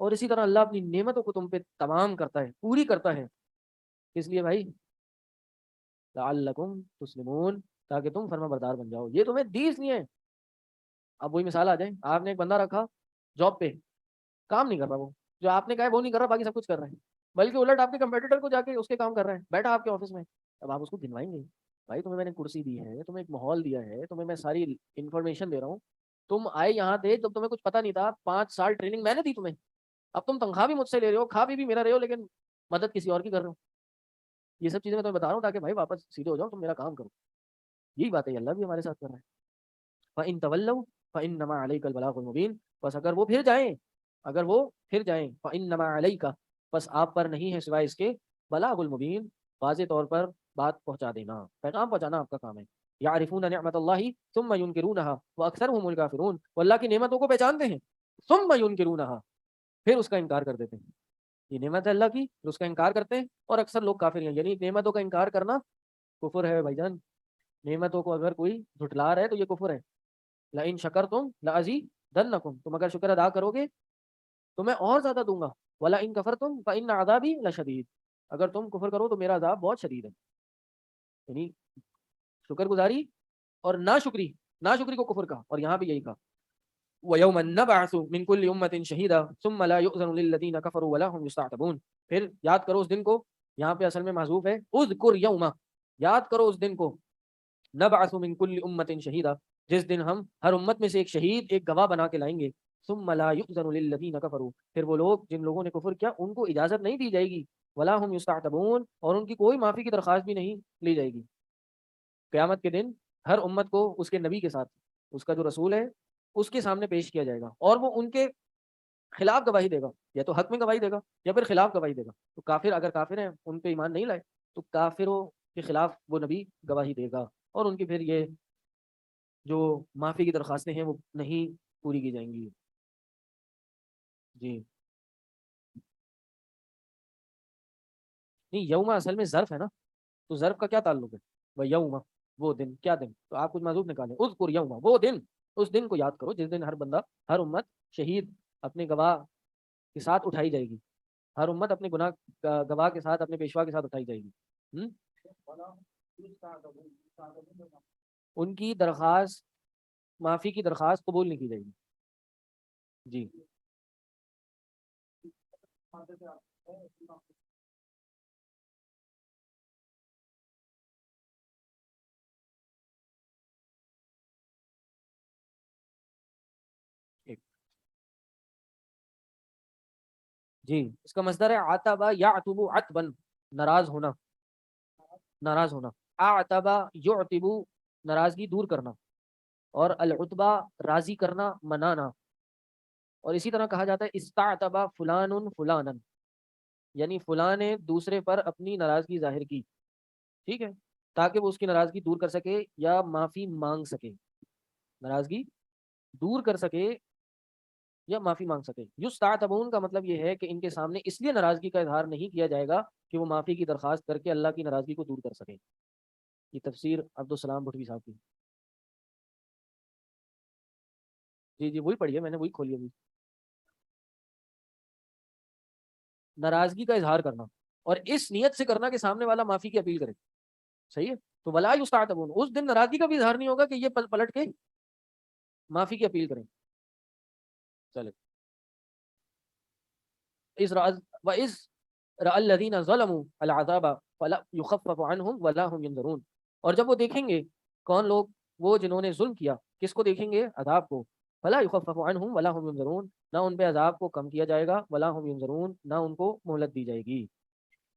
اور اسی طرح اللہ اپنی نعمتوں کو تم پہ تمام کرتا ہے، پوری کرتا ہے. اس لیے بھائی لعلکم تسلمون، تاکہ تم فرما بردار بن جاؤ. یہ تمہیں دی اس لیے ہے. اب وہی مثال آ جائے، آپ نے ایک بندہ رکھا جاب پہ، کام نہیں کر رہا، وہ جو آپ نے کہا ہے وہ نہیں کر رہا، باقی سب کچھ کر رہے ہیں، بلکہ الٹ آپ کے کمپیٹیٹر کو جا کے اس کے کام کر رہے ہیں، بیٹھا آپ کے آفس میں. اب آپ اس کو گنوائیں گے، بھائی تمہیں میں نے کرسی دی ہے، تمہیں ایک ماحول دیا ہے، تمہیں میں ساری انفارمیشن دے رہا ہوں، تم آئے یہاں تھے جب تمہیں کچھ پتا نہیں تھا، 5 سال ٹریننگ میں نے دی تمہیں، اب تم تنخواہ بھی مجھ سے لے رہے ہو، کھا بھی میرا رہے ہو، لیکن مدد کسی اور کی کر رہے ہو. یہ سب چیزیں میں تمہیں بتا رہا ہوں تاکہ بھائی واپس سیدھے ہو جاؤ، تم میرا کام کرو. یہی بات ہے، اللہ بھی ہمارے ساتھ کر رہا ہے. فَإِن تَوَلَّوْا فَإِنَّمَا عَلَيْكَ الْبَلَاغُ الْمُبِينُ، بس اگر وہ پھر جائیں، اگر وہ پھر جائیں، فَإِنَّمَا عَلَيْكَ، بس آپ پر نہیں ہے سوائے اس کے، بلاغ المبین، واضح طور پر بات پہنچا دینا، پیغام پہنچانا آپ کا کام ہے. یعرفون نعمت اللہ ثم ينکرونها واکثرهم الکافرون، وہ اللہ کی نعمتوں کو پہچانتے ہیں، ثم ينکرونها، پھر اس کا انکار کر دیتے ہیں. یہ نعمت ہے اللہ کی، پھر اس کا انکار کرتے ہیں، اور اکثر لوگ کافر ہیں. یعنی نعمتوں کا انکار کرنا کفر ہے بھائی جان. نعمتوں کو اگر کوئی جھٹلا رہا ہے تو یہ کفر ہے. لئن شکرتم لازیدنکم، تم اگر شکر ادا کرو گے تو میں اور زیادہ دوں گا. ولئن کفرتم فإن عذابی لشدید، اگر تم کفر کرو تو میرا عذاب بہت شدید ہے. یعنی شکر گزاری اور ناشکری، ناشکری کو کفر کہا، اور یہاں بھی یہی کہا. وَيَوْمَ نَبْعَثُ مِنْ كُلِّ أُمَّةٍ شَهِيدًا ثُمَّ لَا يُؤْذَنُ لِلَّذِينَ كَفَرُوا وَلَا هُمْ يُسْتَعْتَبُونَ. پھر یاد کرو اس دن کو، یہاں پہ اصل میں محذوف ہے اذکر یوما، یاد کرو اس دن کو، نبعث من کل امت شہیدا، جس دن ہم ہر امت میں سے ایک شہید، ایک گواہ بنا کے لائیں گے. ثم لا یؤذن للذین کفروا، پھر وہ لوگ جن لوگوں نے کفر کیا ان کو اجازت نہیں دی جائے گی. ولا هم یستعتبون، اور ان کی کوئی معافی کی درخواست بھی نہیں لی جائے گی. قیامت کے دن ہر امت کو اس کے نبی کے ساتھ، اس کا جو رسول ہے اس کے سامنے پیش کیا جائے گا، اور وہ ان کے خلاف گواہی دے گا، یا تو حق میں گواہی دے گا یا پھر خلاف گواہی دے گا. تو کافر اگر کافر ہیں، ان پہ ایمان نہیں لائے، تو کافروں کے خلاف وہ نبی گواہی دے گا، اور ان کی پھر یہ جو معافی کی درخواستیں ہیں وہ نہیں پوری کی جائیں گی. جی نہیں، یوما اصل میں ظرف ہے نا، تو ظرف کا کیا تعلق ہے؟ وہ یوما، وہ دن، کیا دن؟ تو آپ کچھ معذوف نکالیں، اذکر یوما، وہ دن، اس دن کو یاد کرو جس دن ہر بندہ، ہر امت شہید اپنے گواہ کے ساتھ اٹھائی جائے گی. ہر امت اپنے گناہ گواہ کے ساتھ، اپنے پیشوا کے ساتھ اٹھائی جائے گی. ہم؟ ان کی درخواست، معافی کی درخواست قبول نہیں کی جائے گی. جی ایک، جی اس کا مصدر ہے عتبہ یعتب عتبا، ناراض ہونا، ناراض ہونا. اعتبہ یعتب، ناراضگی دور کرنا، اور العتبہ راضی کرنا، منانا. اور اسی طرح کہا جاتا ہے استعتبہ فلان فلانا، یعنی فلاں نے دوسرے پر اپنی ناراضگی ظاہر کی، ٹھیک ہے، تاکہ وہ اس کی ناراضگی دور کر سکے یا معافی مانگ سکے. ناراضگی دور کر سکے یا معافی مانگ سکے. یستعتبون کا مطلب یہ ہے کہ ان کے سامنے اس لیے ناراضگی کا اظہار نہیں کیا جائے گا کہ وہ معافی کی درخواست کر کے اللہ کی ناراضگی کو دور کر سکیں. یہ تفسیر عبدالسلام بھٹوی صاحب کی. جی جی وہی پڑھی ہے میں نے، وہی کھولی ابھی. ناراضگی کا اظہار کرنا، اور اس نیت سے کرنا کہ سامنے والا معافی کی اپیل کرے. صحیح ہے. تو ولا یستعتبون، اس دن ناراضگی کا بھی اظہار نہیں ہوگا کہ یہ پلٹ کے معافی کی اپیل کریں. چلے اس راز و اس رأى الذين ظلموا العذاب فلا يخفف عنهم ولا هم ينظرون، اور جب وہ دیکھیں گے، کون لوگ؟ وہ جنہوں نے ظلم کیا، کس کو دیکھیں گے؟ عذاب کو. فلا يخفف عنهم ولا هم ينظرون، نہ ان پہ عذاب کو کم کیا جائے گا، ولا هم ينظرون، نہ ان کو مہلت دی جائے گی.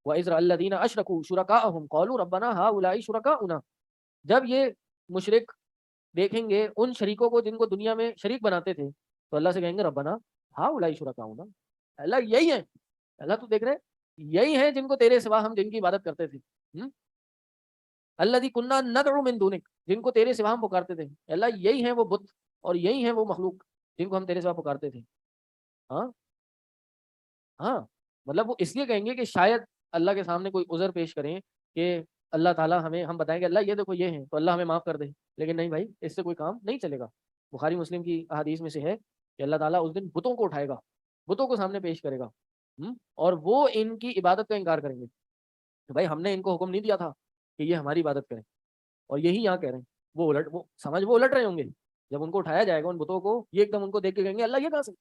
وَإِذْ رَأَى الَّذِينَ أَشْرَكُوا شُرَكَاءَهُمْ قَالُوا رَبَّنَا هَؤُلَاءِ شُرَكَاؤُنَا، جب یہ مشرک دیکھیں گے ان شریکوں کو جن کو دنیا میں شریک بناتے تھے، تو اللہ سے کہیں گے ربنا هؤلاء شرکاؤنا، اللہ یہی ہیں، اللہ تو دیکھ رہے یہی ہیں جن کو تیرے سوا ہم جن کی عبادت کرتے تھے. الذی کنا ندعو من دونک، جن کو تیرے سوا ہم پکارتے تھے. اللہ یہی ہیں وہ بت، اور یہی ہیں وہ مخلوق جن کو ہم تیرے سوا پکارتے تھے. ہاں ہاں، مطلب وہ اس لیے کہیں گے کہ شاید اللہ کے سامنے کوئی عذر پیش کریں کہ اللہ تعالیٰ ہمیں، ہم بتائیں کہ اللہ یہ دیکھو یہ ہیں، تو اللہ ہمیں معاف کر دے. لیکن نہیں بھائی، اس سے کوئی کام نہیں چلے گا. بخاری مسلم کی احادیث میں سے ہے کہ اللہ تعالیٰ اس دن بتوں کو اٹھائے گا، بتوں کو سامنے پیش کرے گا اور وہ ان کی عبادت کا انکار کریں گے کہ بھائی ہم نے ان کو حکم نہیں دیا تھا کہ یہ ہماری عبادت کریں. اور یہی یہاں کہہ رہے ہیں. وہ الٹ رہے ہوں گے جب ان کو اٹھایا جائے گا ان بتوں کو. یہ ایک دم ان کو دیکھ کے کہیں گے اللہ یہ کہاں سے,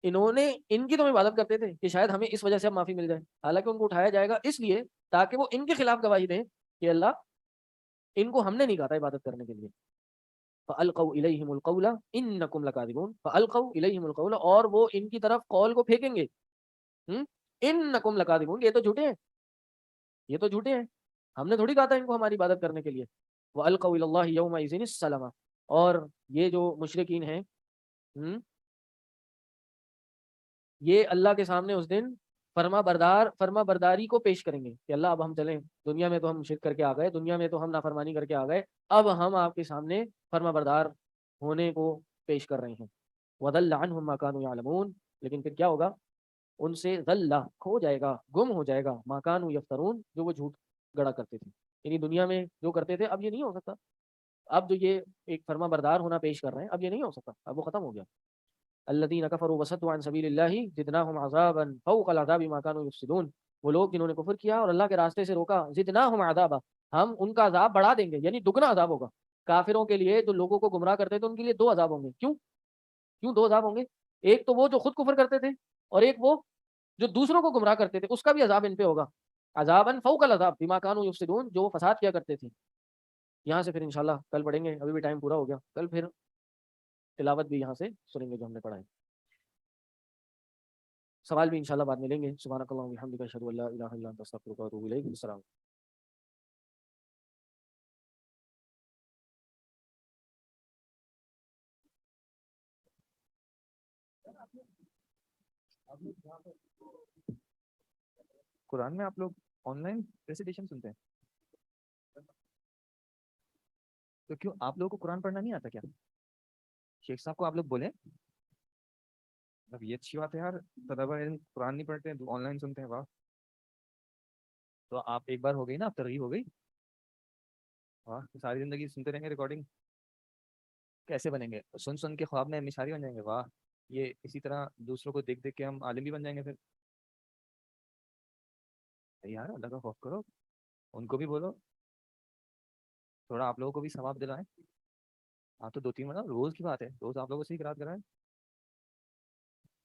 انہوں نے ان کی تو عبادت کرتے تھے کہ شاید ہمیں اس وجہ سے اب معافی مل جائے. حالانکہ ان کو اٹھایا جائے گا اس لیے تاکہ وہ ان کے خلاف گواہی دیں کہ اللہ ان کو ہم نے نہیں کہا تھا عبادت کرنے کے لیے. فَأَلْقَوْا إِلَيْهِمُ الْقَوْلَ إِنَّكُمْ لَكَاذِبُونَ فَأَلْقَوْا إِلَيْهِمُ الْقَوْلَ, اور وہ ان کی طرف قول کو پھینکیں گے. إِنَّكُمْ لَكَاذِبُونَ, یہ تو جھوٹے ہیں, یہ تو جھوٹے ہیں, ہم نے تھوڑی کہا تھا ان کو ہماری عبادت کرنے کے لیے. وَأَلْقَوْا إِلَى اللَّهِ يَوْمَئِذٍ السَّلَامَ, اور یہ جو مشرکین ہیں یہ اللہ کے سامنے اس دن فرما برداری کو پیش کریں گے کہ اللہ اب ہم چلیں, دنیا میں تو ہم شرک کر کے آ گئے, دنیا میں تو ہم نافرمانی کر کے آ گئے, اب ہم آپ کے سامنے فرما بردار ہونے کو پیش کر رہے ہیں. وَضَلَّ عَنْهُمْ مَا كَانُوا يَعْلَمُونَ, لیکن پھر کیا ہوگا, ان سے ضل کھو جائے گا, گم ہو جائے گا, مَا كَانُوا يَفْتَرُونَ, جو وہ جھوٹ گڑا کرتے تھے. یعنی دنیا میں جو کرتے تھے اب یہ نہیں ہو سکتا. اب جو یہ ایک فرما بردار ہونا پیش کر رہے ہیں اب یہ نہیں ہو سکتا, اب وہ ختم ہو گیا. الذين كفروا وصدوا عن سبيل الله زدناهم عذابا فوق العذاب ما كانوا يفسدون, وہ لوگ جنہوں نے کفر کیا اور اللہ کے راستے سے روکا, زدناهم عذابا, ہم ان کا عذاب بڑھا دیں گے, یعنی دگنا عذاب ہوگا. کافروں کے لیے جو لوگوں کو گمراہ کرتے تھے ان کے لیے دو عذاب ہوں گے. کیوں دو عذاب ہوں گے؟ ایک تو وہ جو خود کفر کرتے تھے اور ایک وہ جو دوسروں کو گمراہ کرتے تھے, اس کا بھی عذاب ان پہ ہوگا. عذابا فوق العذاب بما كانوا يفسدون, جو وہ فساد کیا کرتے تھے. یہاں سے پھر انشاءاللہ کل پڑھیں گے, ابھی بھی ٹائم پورا ہو گیا, کل پھر تلاوت بھی یہاں سے سنیں گے جو ہم نے پڑھا ہے. سوال بھی انشاءاللہ بعد میں لیں گے. سبحانک اللہم و بحمدک اشہد ان لا الہ الا انت استغفرک و اتوب الیک. السلام. قرآن میں آپ لوگ آن لائن ریسیٹیشن سنتے ہیں تو کیوں آپ لوگوں کو قرآن پڑھنا نہیں آتا کیا؟ شیخ صاحب کو آپ لوگ بولیں, اب یہ اچھی بات ہے یار, طلبہ علم قرآن نہیں پڑھتے ہیں آن لائن سنتے ہیں, واہ. تو آپ ایک بار ہو گئی نا, آپ ترغیب ہو گئی, واہ, ساری زندگی سنتے رہیں گے ریکارڈنگ, کیسے بنیں گے؟ سن سن کے خواب میں مشاری بن جائیں گے, واہ. یہ اسی طرح دوسروں کو دیکھ دیکھ کے ہم عالم بھی بن جائیں گے. پھر یار اللہ کا خوف کرو, ان کو بھی بولو تھوڑا, آپ لوگوں کو بھی ثواب دلائیں. آپ تو 2-3 مطلب روز کی بات ہے, روز آپ لوگوں سے ہی قرات کرائیں.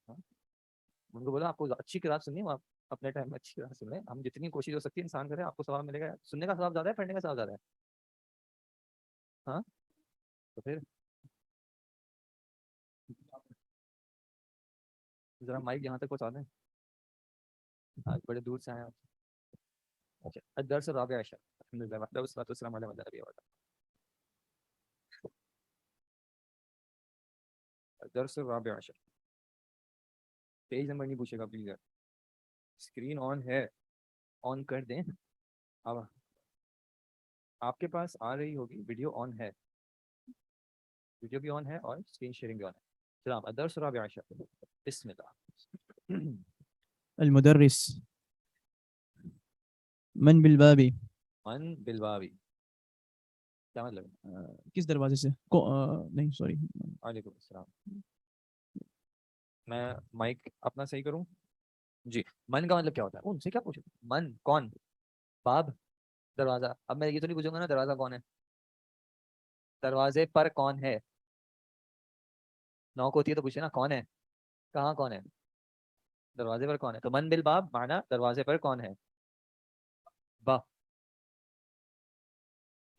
ان کو بولو آپ کو اچھی قرات سننی ہے, آپ اپنے ٹائم میں اچھی قرات سن لیں. ہم جتنی کوشش ہو سکتی ہے انسان کرے, آپ کو ثواب ملے گا. سننے کا ثواب زیادہ ہے, پڑھنے کا ثواب زیادہ ہے؟ ہاں, تو پھر ذرا مائک یہاں تک پہنچا دیں, آج بڑے دور سے آئے آپ. اچھا, الدرس الرابع عشر, الحمدللہ وحدہ والصلاۃ والسلام علی من لا نبی بعدہ. الدرس الرابع عشر, پیج نمبر نہیں پوچھے گا پلیز. اسکرین آن ہے, آن کر دیں. اب آپ کے پاس آ رہی ہوگی, ویڈیو آن ہے, ویڈیو بھی آن ہے اور اسکرین شیئرنگ بھی آن ہے. جناب الدرس الرابع عشر, بسم اللہ. المدرس من بالبابی, من بالبابی کیا مطلب ہے؟ کس دروازے سے نہیں سوری. وعلیکم السلام. میں مائک اپنا صحیح کروں جی. من کا مطلب کیا ہوتا ہے؟ ان سے کیا پوچھو, من کون, باب دروازہ. اب میں یہ تو نہیں پوچھوں گا نا دروازہ کون ہے, دروازے پر کون ہے. نوک ہوتی ہے تو پوچھے نا کون ہے, کہاں کون ہے, دروازے پر کون ہے. تو من بالباب معنی دروازے پر کون ہے. با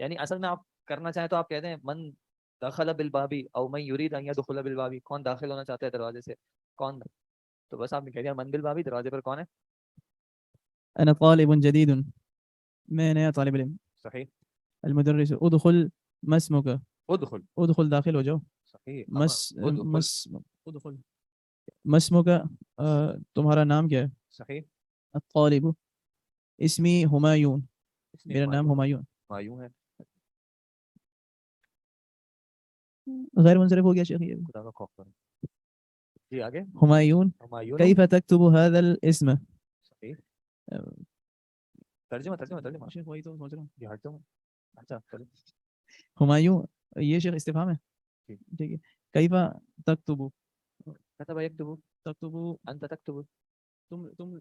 یعنی اصل میں آپ کرنا چاہیں تو آپ کہتے ہیں من دخل بالبابی او من یرید ان يدخل بالبابی, کون داخل ہونا چاہتا ہے دروازے سے, کون. تو بس آپ نے کہہ دیا من بالبابی, دروازے پر کون ہے. انا طالب جدید, میں نیا طالب علم. صحیح. المدرس ادخل, ما اسمك, ادخل, ادخل داخل ہو جاؤ. صحیح. ادخل ما اسمك, تمہارا نام کیا ہے. صحیح. الطالب اسمی ہمایون, میرا نام ہمایون. ہمایوں ہے. غیر منصرف ہو گیا شیخ یہ. خدا کا خوف کرو. جی آگے. ہمایون ہمایون کیف تکتب هذا الاسم. صحیح. ترجمہ شیخ وہی تو سوچ رہا ہوں. یہ ہٹ جاؤں. اچھا چلو. ہمایوں, یہ شیخ استفہام ہے. ٹھیک ہے, کیف تکتب, كتب يكتب تكتب أنت تكتب تم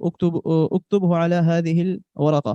اكتبه على هذه الورقة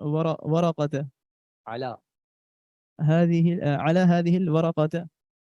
ورقة على هذه على هذه الورقة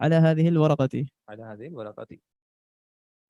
على هذه الورقة على هذه الورقة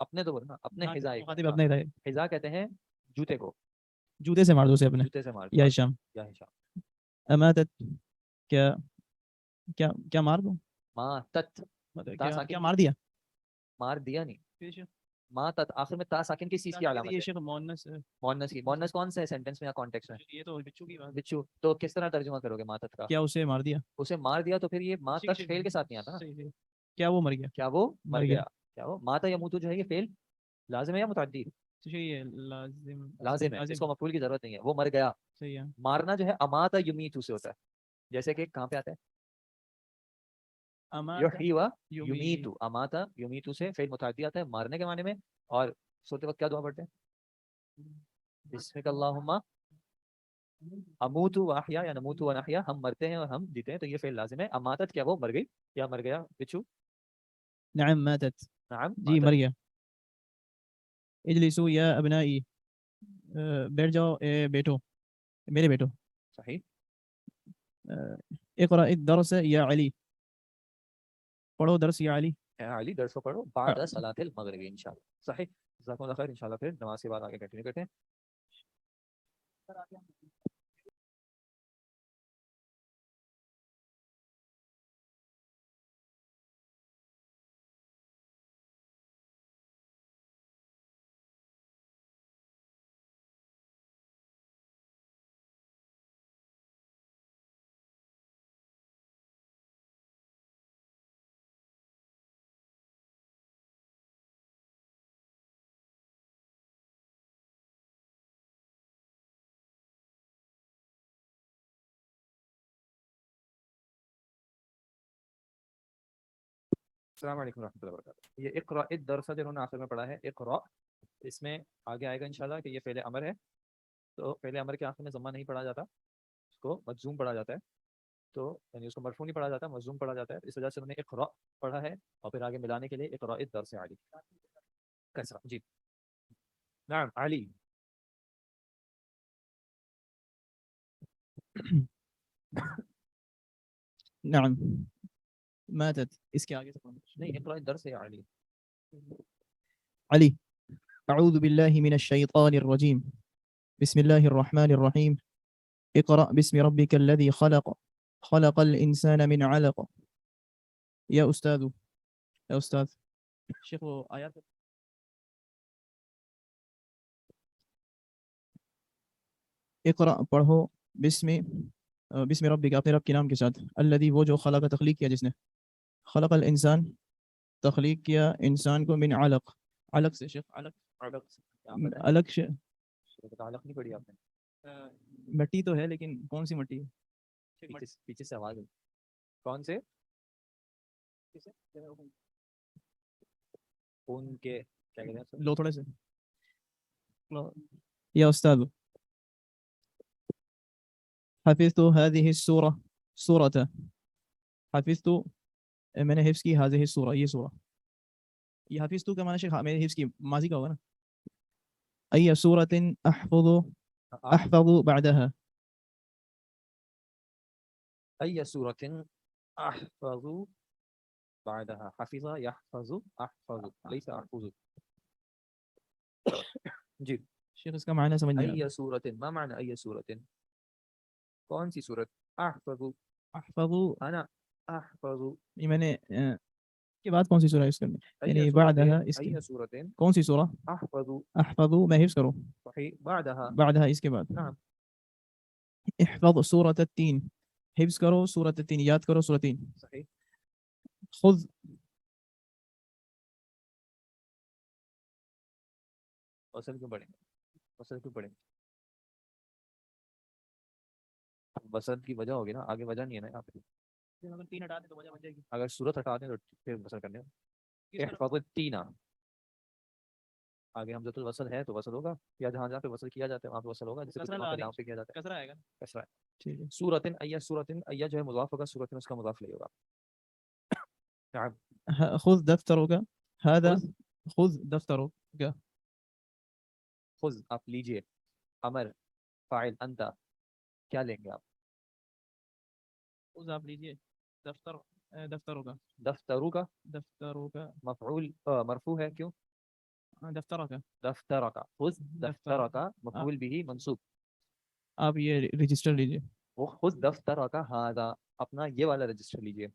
اپنے تو بولو نا, اپنے ہاں، حذائے مخاطب اپنے ہدایت حذا کہتے ہیں جوتے کو, جوتے سے مار دو اسے اپنے. جوتے سے مار یا ہشام یا ہشام. اماتت کیا کیا کیا مار دوں ما تت مطلب تا کیا ساکن کیا مار دیا مار دیا نہیں, پھر شیخ ما تت آخر میں تا ساکن کس چیز کی علامت یہ ہے؟ شیخ مؤنث مؤنث کی. مؤنث کون سے سینٹینس میں یا کانٹیکس میں؟ یہ تو بچوں کی بات ہے. بچو. تو کس طرح ترجمہ کرو گے ما تت کا؟ کیا اسے مار دیا اسے مار دیا تو پھر یہ ما ٹھیک ہے، تت ٹھیک فعل ہے. کے ساتھ نہیں آتا نا. صحیح صحیح. کیا وہ مر گیا کیا وہ مر مر گیا. گیا؟ کیا وہ ماتا یموتو جو ہے یہ فعل لازم ہے یا متعدی؟ تو شیخ یہ لازم لازم ہے, اس کو مفعول کی ضرورت نہیں ہے. وہ مر گیا. صحیح ہے. مارنا جو ہے اماتا یمیتو سے ہوتا ہے, جیسے کہ کہاں پہ آتا ہے امات یحیی و یمیتو. یمیتو. اماتا یمیتو سے فعل متعدی آتا ہے مارنے کے معنی میں. اور سوتے وقت کیا دعا پڑھتے ہیں؟ بسمک اللہم اموت و احیا یا نموت و نحیا, ہم مرتے ہیں اور ہم جیتے ہیں, تو یہ فعل لازم ہے. اماتت کیا وہ مر گئی یا مر گیا بچو؟ نعم ماتت نعم جی مر ماتت. گیا. اجلسوا یا ابنائی بیٹھ جاؤ بیٹو میرے بیٹو. صحیح. اقرأ الدرس یا علی پڑھو درس یا علی. اے علی درس کو پڑھو بعد صلاۃ المغرب انشاءاللہ. صحیح. جزاکم اللہ خیر. انشاءاللہ پھر نماز کے بعد آگے کنٹینیو کرتے ہیں. السلام علیکم ورحمۃ اللہ وبرکاتہ. یہ اقرأ الدرس جو انہوں نے آخر میں پڑھا ہے اقرأ, اس میں آگے آئے گا انشاءاللہ کہ یہ فعل امر ہے. تو فعل امر کے آخر میں ضمہ نہیں پڑھا جاتا, اس کو مجزوم پڑھا جاتا ہے. تو یعنی اس کو مرفوع نہیں پڑھا جاتا, مجزوم پڑھا جاتا ہے. اس وجہ سے انہوں نے اقرأ پڑھا ہے اور پھر آگے ملانے کے لیے اقرأ الدرس علی کسرہ. جی نعم علی. نعم ماتت اس کے آگے سے پڑھو. نہیں اقرأ الدرس علی. علي أعوذ بالله من الشيطان الرجيم بسم الله الرحمن الرحيم اقرأ باسم ربك الذي خلق خلق الإنسان من علق. يا أستاذ يا أستاذ شيخ آيات اقرأ پڑھو بسم ربك اپنے رب کے نام کے ساتھ الذي وہ جو خلق تخلیق کیا جس نے خلق الانسان تخلیق کیا انسان کو من علق. علق سے شیخ علق علق سے تعلق نہیں پڑھی آپ نے؟ مٹی تو ہے لیکن کون سی مٹی ہے؟ پیچھے سے آواز. کون سے خون کے کیا کہتے ہیں؟ لو تھوڑے سے یا استاذ حفظت هذه السورة سورة حفظت میں نے حفظ کی هذه السورة یہ سورة. یہ حفظت کا معنی شیخ میں نے حفظ کی ماضی کا ہوگا نا. أي سورة أحفظ بعدها أي سورة أحفظ بعدها. حفظ يحفظ أحفظ ليس أحفظ. جی شیخ اس کا معنی سمجھ نہیں أي سورة ما معنى أي سورة؟ کون سی سورت؟ أحفظ احفظ أنا أحفظ. یہ میں نے کے بعد کون سی سورہ اس کرنی یعنی أي بعدها سورة اس کی أي سورة کون سی سورہ أحفظ. احفظ میں حفظ کروں صحيح. بعدها بعدها اس کے بعد نعم. احفظ سورة التين حفظ کرو سورة التين یاد کرو سورة التين. صحيح. خذ وصل کیوں پڑھیں وصل کیوں پڑھیں وصل کی وجہ ہوگی نا, آگے وجہ نہیں ہے نا یہاں پہ. اگر تین ہٹا دیں تو وجہ بن جائے گی. اگر صورت ہٹا دیں تو پھر وصل کرنے احفظ التین. آگے حمزۃ الوصل ہے تو وصل ہوگا, یا جہاں جہاں پہ وصل کیا جاتا ہے وہاں پہ وصل ہوگا, جیسے کچھ وہاں پہ نام پہ کیا جاتا ہے کسرہ آئے گا کسرہ. ٹھیک ہے. سورتن ایا سورتن ایا جو ہے مضاف ہوگا, سورتن اس کا مضاف نہیں ہوگا. خذ دفترك هذا خذ خذ دفترك خذ آپ لیجئے, امر فاعل انت, کیا لیں گے آپ؟ خذ آپ لیجیے دفترك دفترو کا دفترك مفعول مرفوع ہے, کیوں؟ دفترك دفترك خذ دفترك دفترك مفعول به منصوب. آپ یہ رجسٹر لیجیے. وہ خذ دفترك هذا اپنا یہ والا رجسٹر لیجیے.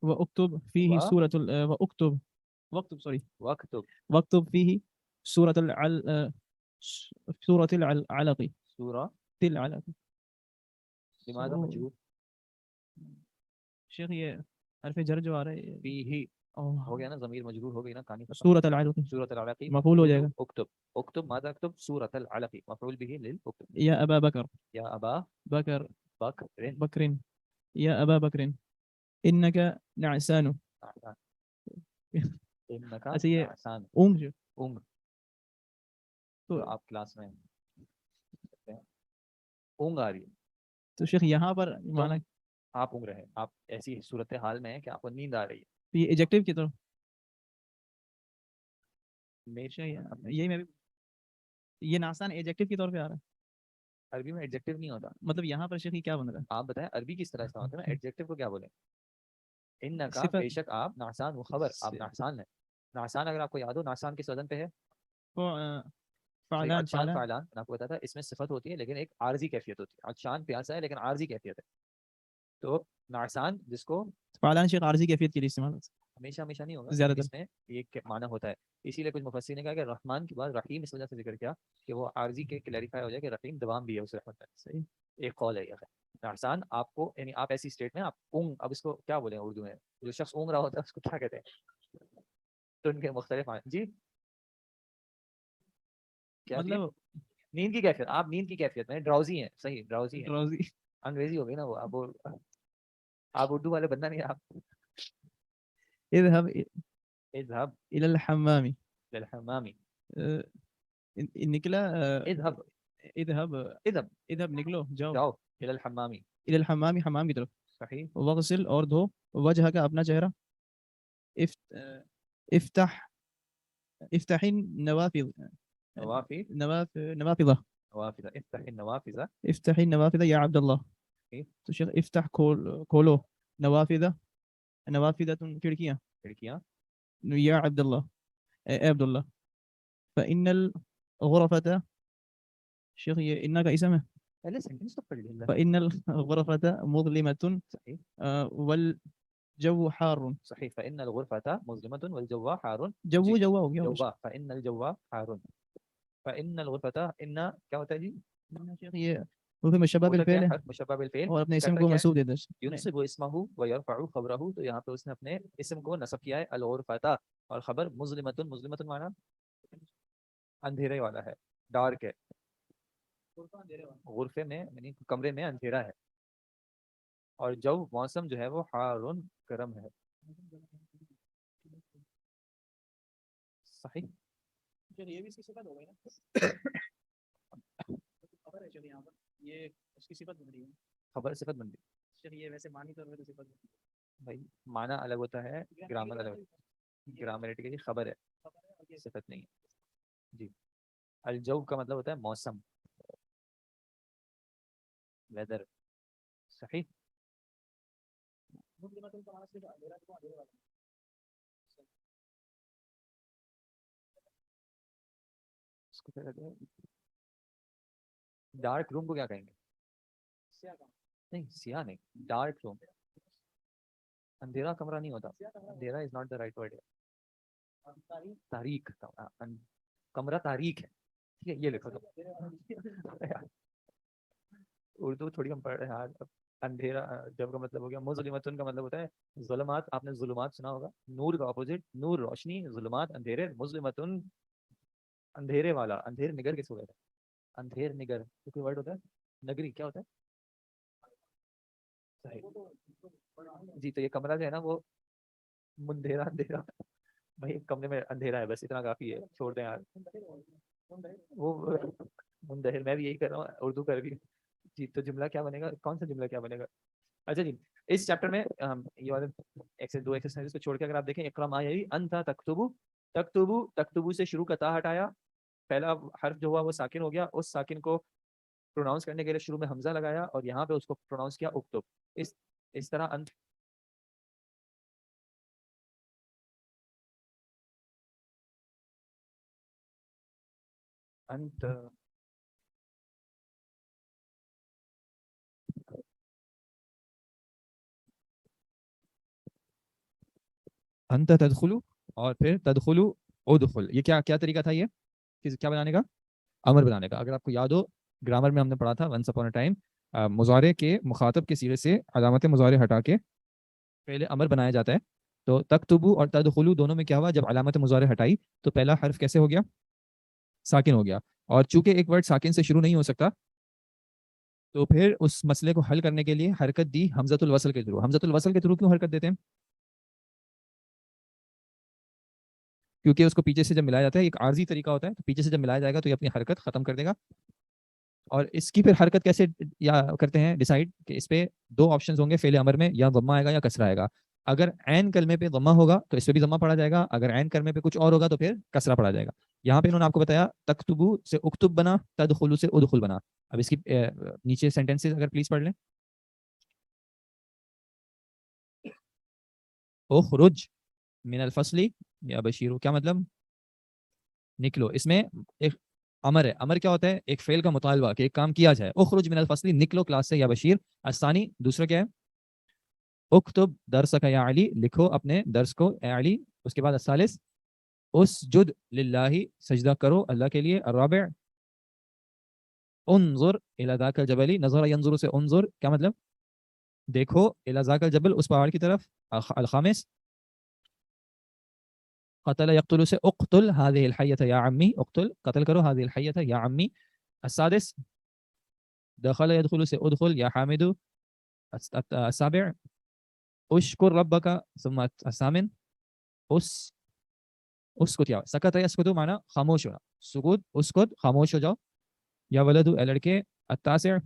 واكتب فيه و- سورة واكتب سوري واكتب واكتب فيه سورة سورة العلق سورة العلق. لماذا سورة- مجهول شیخ یہ حرف جر جو آ رہا ہے فيه اوہ، ہو گیا نا, ضمیر مجرور ہو گئی نا, کہانی ختم. سورة العلق سورة العلق مفعول ہو جائے گا. اكتب اكتب ماذا اكتب سورة العلق مفعول به للاكتب. یا ابا بکر يا أبا بکر بكر بکر یا ابا بکر انك نعسان. نعسان. إنك اچھا یہ نعسان اونگ جو اونگ. تو تو آپ کلاس میں اونگ آ رہی ہے, تو شیخ یہاں پر مانا آپ اونگ رہے, آپ ایسی صورت حال میں ہیں کہ آپ کو نیند آ رہی ہے. یہ ایجیکٹیو کی طرف میرے یہی میں بھی یہ ناسان ایجیکٹیو کی طور پہ آ رہا ہے. عربی میں ایڈجیکٹو نہیں ہوتا. مطلب یہاں پر شیخ یہ کیا بن رہا ہے؟ آپ بتائیں عربی کس طرح استعمال کریں, ایڈجیکٹو کو کیا بولیں؟ انکا صفت. بے شک آپ, نعسان وہ خبر, آپ نعسان ہیں. نعسان اگر آپ کو یاد ہو نعسان کس وزن پہ ہے؟ فعلان عطشان فعلان فعلان. میں آپ کو بتایا تھا اس میں صفت ہوتی ہے لیکن ایک عارضی کیفیت ہوتی ہے. عطشان پیاسا ہے لیکن عارضی کیفیت ہے. تو نعسان جس کو فعلان شیخ عارضی کیفیت کے لیے استعمال ہوتا ہمیشہ ہمیشہ نہیں ہوگا, زیادہ تر. اس میں ایک معنی ہوتا ہے. اسی لیے کچھ مفسرین نے کہا کہ رحمان کے بعد رحیم اس وجہ سے ذکر کیا کہ وہ عارضی کے کلیریفائی ہو جائے کہ رحیم دوام بھی ہے اس رحمت میں. صحیح. ایک قول ہے یہ. نعسان آپ کو یعنی آپ ایسی اسٹیٹ میں آپ اونگ, اب اس کو کیا بولیں اردو میں, جو شخص اونگ رہا ہوتا ہے اس کو کیا کہتے ہیں؟ تو ان کے مختلف معنی. جی کیا جی؟ مطلب نیند کی کیفیت, آپ نیند کی کیفیت میں ڈراؤزی ہیں. صحیح ڈراؤزی ہیں. ڈراؤزی. انگریزی ہو گئی نا وہ. آپ اردو والے بندہ نہیں. آپ اذهب اذهب الى الحمام للحمام. نکلا اذهب اذهب اذهب اذهب نکلو جاؤ جاؤ الى الحمام. الى الحمام حمام کی طرف. صحیح. وغسل اور دھو وجہ کا اپنا چہرہ. افتح افتح النوافذ نوافذ نوافذ نوافذ افتح النوافذ. افتح النوافذ یا عبد اللہ. تو شیخ افتح کھولو نوافذ نوافذ کھڑکیاں کھڑکیاں. یا عبد اللہ اے عبد اللہ. فإن الغرفة شیخ یہ انا کا اسم ہے. پہلے سینٹنس تو پڑھ لیں. فإن الغرفة مظلمة صحیح والجو حار. صحیح. فإن الغرفة مظلمة والجو حار. جو جی. جو ہو گیا جوا فإن الجو حار. فإن الغرفة ان کیا ہوتا ہے جی؟ شیخ یہ وہ مشبہ ہوتا کیا بالفعل ہے؟ ہے حرف مشبہ بالفعل. اور اپنے اسم کرتا کو کیا ہے؟ منصوب دیتا ہے. ينصب اسمه ويرفع خبره. تو یہاں پہ اس نے اپنے اسم کو نصب کیا ہے الغرفة, اور خبر مظلمة. مظلمة معنی اندھیرے والا ہے, ڈارک ہے. غرفے میں یعنی کمرے میں اندھیرا ہے, اور جو موسم جو ہے وہ حارن گرم ہے. صحیح. یہ بھی اس کی صفت ہو گئی نا. خبر ہے چلیے یہاں پر یہ اس کی صفت بن رہی ہے. خبر صفت بن گئی. چلیے یہ ویسے معنی طور پہ تو صفت بن رہی بھائی معنی الگ ہوتا ہے, گرامر الگ ہوتا ہے. گرامریٹیکلی خبر ہے, صفت نہیں ہے. جی. الجو کا مطلب ہوتا ہے موسم, ویدر. صحیح. اس کو کیا کہتے ہیں؟ ڈارک روم کو کیا کہیں گے؟ نہیں سیاہ نہیں, ڈارک روم. اندھیرا کمرہ نہیں ہوتا. اندھیرا is not the right word. تاریک کمرہ تاریک ہے. ٹھیک ہے یہ لکھو تو. اردو تھوڑی ہم پڑھ رہے ہیں. اندھیرا جب کا مطلب ہو گیا مظلمتن کا مطلب ہوتا ہے ظلمات. آپ نے ظلمات سنا ہوگا, نور کا اپوزٹ نور روشنی, ظلمات اندھیرے. مظلمتن اندھیرے والا. اندھیر نگر کس کو کہتے ہیں؟ اندھیر نگر کوئی ورڈ ہوتا ہے. نگری کیا ہوتا ہے؟ صحیح. جی تو یہ کمرہ جو ہے نا وہ مندھیرا اندھیرا. بھائی کمرے میں اندھیرا ہے بس اتنا کافی ہے, چھوڑ دیں یار. وہ مندہر میں بھی یہی کر رہا ہوں, اردو کر بھی. جی تو جملہ کیا بنے گا, کون سا جملہ کیا بنے گا؟ اچھا جی اس چیپٹر میں یہ والے دو ایکسرسائز کو چھوڑ کے اگر آپ دیکھیں اقرا ما یلی انت تکتبو. تکتبو تکتبو سے شروع کا تا ہٹایا, پہلا حرف جو ہوا وہ ساکن ہو گیا. اس ساکن کو پروناؤنس کرنے کے لیے شروع میں حمزہ لگایا اور یہاں پہ اس کو پروناؤنس کیا اکتب. اس طرح انت انت انت تدخلو اور پھر تدخلو ادخل، یہ کیا کیا طریقہ تھا؟ یہ کیا بنانے کا؟ امر بنانے کا. اگر آپ کو یاد ہو گرامر میں ہم نے پڑھا تھا ونس اپون اے ٹائم مضارع کے مخاطب کے صیغے سے علامت مضارع ہٹا کے پہلے امر بنایا جاتا ہے. تو تکتبو اور تدخلو دونوں میں کیا ہوا؟ جب علامت مضارع ہٹائی تو پہلا حرف کیسے ہو گیا؟ ساکن ہو گیا. اور چونکہ ایک ورڈ ساکن سے شروع نہیں ہو سکتا تو پھر اس مسئلے کو حل کرنے کے لیے حرکت دی حمزۃ الوصل کے تھرو. حمزۃ الوصل کے تھرو کیوں حرکت دیتے ہیں؟ کیونکہ اس کو پیچھے سے جب ملایا جاتا ہے ایک عارضی طریقہ ہوتا ہے، تو پیچھے سے جب ملایا جائے گا تو یہ اپنی حرکت ختم کر دے گا. اور اس کی پھر حرکت کیسے یا کرتے ہیں ڈیسائیڈ کہ اس پہ دو آپشنز ہوں گے فعل امر میں، یا ضمہ آئے گا یا کسرہ آئے گا. اگر عین کلمے پہ ضمہ ہوگا تو اس پہ بھی ضمہ پڑا جائے گا، اگر عین کلمے پہ کچھ اور ہوگا تو پھر کسرہ پڑا جائے گا. یہاں پہ انہوں نے آپ کو بتایا تکتبو سے اکتب بنا، تدخلو سے ادخل بنا. اب اس کی نیچے سینٹینسز اگر پلیز پڑھ لیں. اخرج من الفصل یا بشیرو، کیا مطلب؟ نکلو. اس میں ایک امر ہے. امر کیا ہوتا ہے؟ ایک فعل کا مطالبہ کہ ایک کام کیا جائے. اخرج من الفصل، نکلو کلاس سے یا بشیر. الثانی، دوسرا کیا ہے؟ اکتب درسک یا علی، لکھو اپنے درس کو اے علی. اس کے بعد الثالث اسجد للہ، سجدہ کرو اللہ کے لیے. الرابع انظر الی ذاک الجبل، نظر ینظر سے انظر، کیا مطلب؟ دیکھو الی ذاک الجبل، اس پہاڑ کی طرف. الخامس قتل یقتل سے اقتل هذه الحیۃ یا عمی، اقتل قتل کرو هذه الحیۃ یا عمی. السادس دخل يدخل سے ادخل یا حامد. السابع اشکر ربک. ثم الثامن اسکت یا سکت یسکت معنی خاموش ہونا، سکوت اسکت خاموش ہو جاؤ یا ولد اے لڑکے. التاسع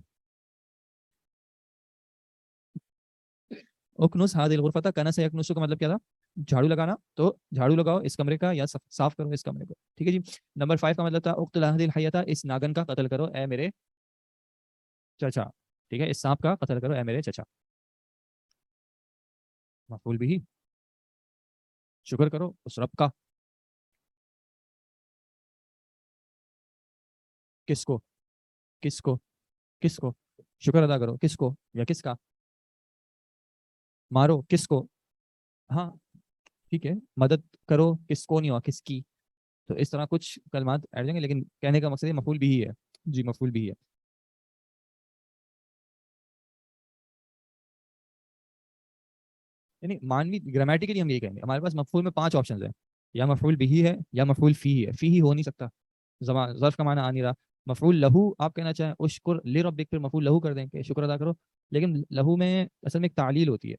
اکنس هذه الغرفۃ، کنس یکنس کا مطلب کیا تھا؟ جھاڑو لگانا. تو جھاڑو لگاؤ اس کمرے کا یا صاف کرو اس کمرے کو. ٹھیک ہے جی. نمبر 5 کا مطلب تھا اقتل هذه الحیۃ، اس ناگن کا قتل کرو اے میرے چچا. ٹھیک ہے، اس سانپ کا قتل کرو اے میرے چچا. مفعول بھی، شکر کرو اس رب کا. کس کو؟ کس کو؟ کس کو شکر ادا کرو؟ کس کو یا کس کا؟ مارو کس کو؟ ہاں ٹھیک ہے. مدد کرو کس کو نہیں ہوا، کس کی. تو اس طرح کچھ کلمات ایڈ جائیں گے، لیکن کہنے کا مقصد یہ مفعول بھی ہے. جی مفعول بھی ہے. یعنی مانوی گرامیٹیکلی ہم یہی کہیں گے ہمارے پاس مفعول میں 5 آپشنز ہیں. یا مفعول بھی ہے، یا مفعول فی ہے. فی ہی ہو نہیں سکتا، ظرف کا معنی آ نہیں رہا. مفعول لہو آپ کہنا چاہیں اشکر لربک، پھر مفعول لہو کر دیں کہ شکر ادا کرو. لیکن لہو میں اصل میں ایک تعلیل ہوتی ہے.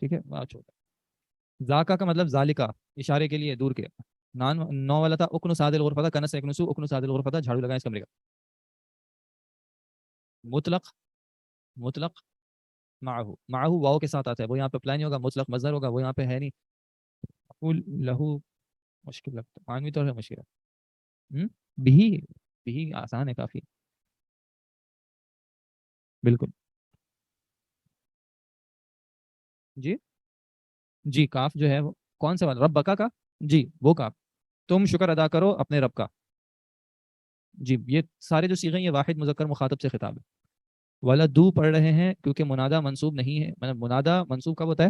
ٹھیک ہے، چھوٹا. ذاکا کا مطلب ذالکا، اشارے کے لیے دور کے. نو والا تھا اکنو ساد الغرفہ، کنس یکنسو اکنو ساد الغرفہ، جھاڑو لگائیں اس کمرے کا. مطلق، مطلق معہو، معہو واو کے ساتھ آتا ہے، وہ یہاں پہ اپلائی نہیں ہوگا. مطلق مصدر ہوگا، وہ یہاں پہ ہے نہیں. مفعول لہو مشکل لگتا ہے، معنوی طور سے مشکل ہے. بھی، بھی آسان ہے کافی. بالکل جی. جی کاف جو ہے وہ کون سا والا؟ رب بکا کا. جی وہ کاف. تم شکر ادا کرو اپنے رب کا. جی یہ سارے جو صیغے ہیں یہ واحد مذکر مخاطب سے خطاب ہے. ولدو پڑھ رہے ہیں کیونکہ منادہ منصوب نہیں ہے. مطلب منادہ منصوب کب ہوتا ہے؟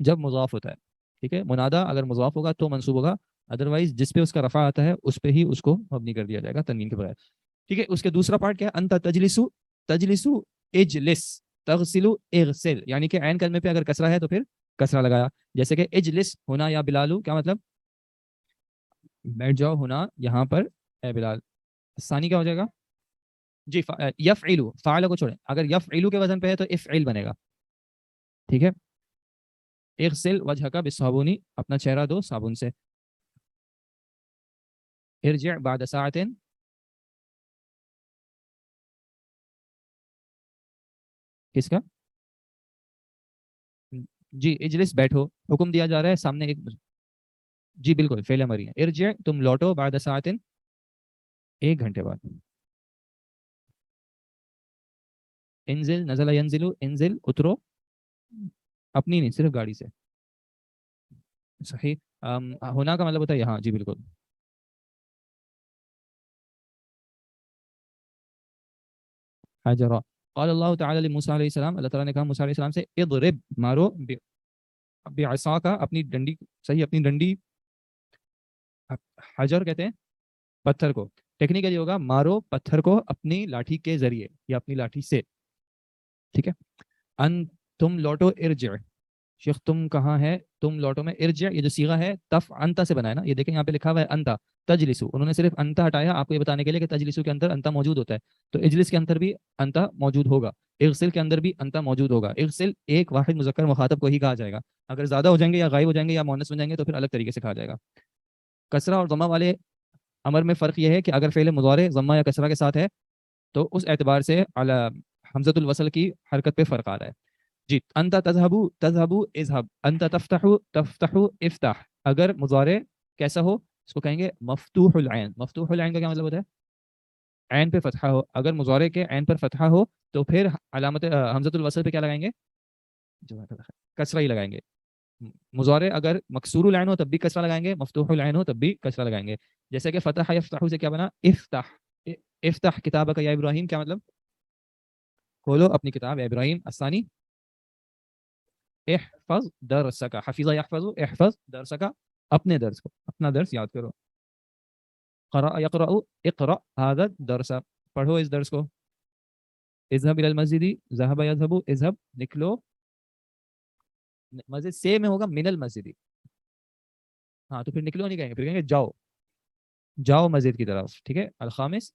جب مضاف ہوتا ہے. ٹھیک ہے، منادہ اگر مضاف ہوگا تو منصوب ہوگا، ادروائز جس پہ اس کا رفع آتا ہے اس پہ ہی اس کو مبنی کر دیا جائے گا تنوین کے بغیر. ٹھیک ہے، اس کے دوسرا پارٹ کیا ہے؟ انت تجلسو، تجلسو اجلس، تغسلو اغسل. یعنی کہ عین کلمے پہ اگر کسرہ ہے تو پھر کسرہ لگایا. جیسے کہ اجلس ہونا یا بلالو، کیا مطلب؟ بیٹھ جاؤ ہونا یہاں پر اے بلال. ثانی کیا ہو جائے گا؟ جی یفعلو، فعل کو چھوڑیں، اگر یفعلو کے وزن پہ ہے تو افعل بنے گا. ٹھیک ہے. اغسل وجهک بالصابون، اپنا چہرہ دو صابن سے. ارجع بعد ساعة، کس کا؟ جی اجلس بیٹھو، حکم دیا جا رہا ہے سامنے ایک. جی بالکل فعل امری ہے. ارجع تم لوٹو، بعد ساعة 1 گھنٹے بعد. انزل نزل ینزل، انزل اترو، اپنی نہیں صرف گاڑی سے. صحیح. ہونا کا مطلب ہوتا ہے یہاں. جی بالکل. حجرا قال اللہ تعالی لموسیٰ علیہ السلام، اللہ تعالیٰ نے کہا موسیٰ علیہ السلام سے اضرب، مارو بعصاک، اپنی ڈنڈی، صحیح اپنی ڈنڈی، حجر کہتے ہیں پتھر کو، ٹیکنیکلی ہوگا مارو پتھر کو اپنی لاٹھی کے ذریعے یا اپنی لاٹھی سے، ٹھیک ہے. ان تم لوٹو ارجع، شیخ تم کہاں ہے، تم لوٹو میں، ارجع یہ جو صیغہ ہے تف انتا سے بنا ہے نا، یہ دیکھیں یہاں پہ لکھا ہوا ہے انتا تجلسو، انہوں نے صرف انتا ہٹایا آپ کو یہ بتانے کے لیے کہ تجلسو کے اندر انتا موجود ہوتا ہے، تو اجلس کے اندر بھی انتا موجود ہوگا، اغسل کے اندر بھی انتا موجود ہوگا. اغسل ایک واحد مذکر مخاطب کو ہی کہا جائے گا، اگر زیادہ ہو جائیں گے یا غائب ہو جائیں گے یا مؤنث بن جائیں گے تو پھر الگ طریقے سے کہا جائے گا. کسرہ اور ضمہ والے امر میں فرق یہ ہے کہ اگر فعل مضارع ضمہ یا کسرہ کے ساتھ ہے تو اس اعتبار سے علی حمزۃ الوصل کی حرکت پہ فرق آ رہا ہے. جی انت تذهب تذهب اذهب، انت تفتح تفتح افتح، اگر مضارع کیسا ہو اس کو کہیں گے مفتوح العین. مفتوح العین کا کیا مطلب ہوتا ہے؟ عین پہ فتحہ ہو. اگر مضارع کے عین پر فتحہ ہو تو پھر علامت حمزۃ الوصل پہ کیا لگائیں گے؟ کسرہ ہی لگائیں گے. مضارع اگر مکسور العین ہو تب بھی کسرہ لگائیں گے، مفتوح العین ہو تب بھی کسرہ لگائیں گے. جیسے کہ فتح یفتح سے کیا بنا؟ افتح. افتح کتابک یا ابراہیم، کیا مطلب؟ کھولو اپنی کتاب یا ابراہیم. الثانی احفظ درسک، حفظ یحفظ، احفظ درسک، اپنے درس کو، اپنا درس یاد کرو. قرأ یقرأ، اقرأ هذا الدرس، پڑھو اس درس کو. اذهب الى المسجد، ذهب يذهب، اذهب نکلو، مسجد سے میں ہوگا من المسجد، ہاں تو پھر نکلو نہیں کہیں گے، پھر کہیں گے جاؤ، جاؤ مسجد کی طرف، ٹھیک ہے. الخامس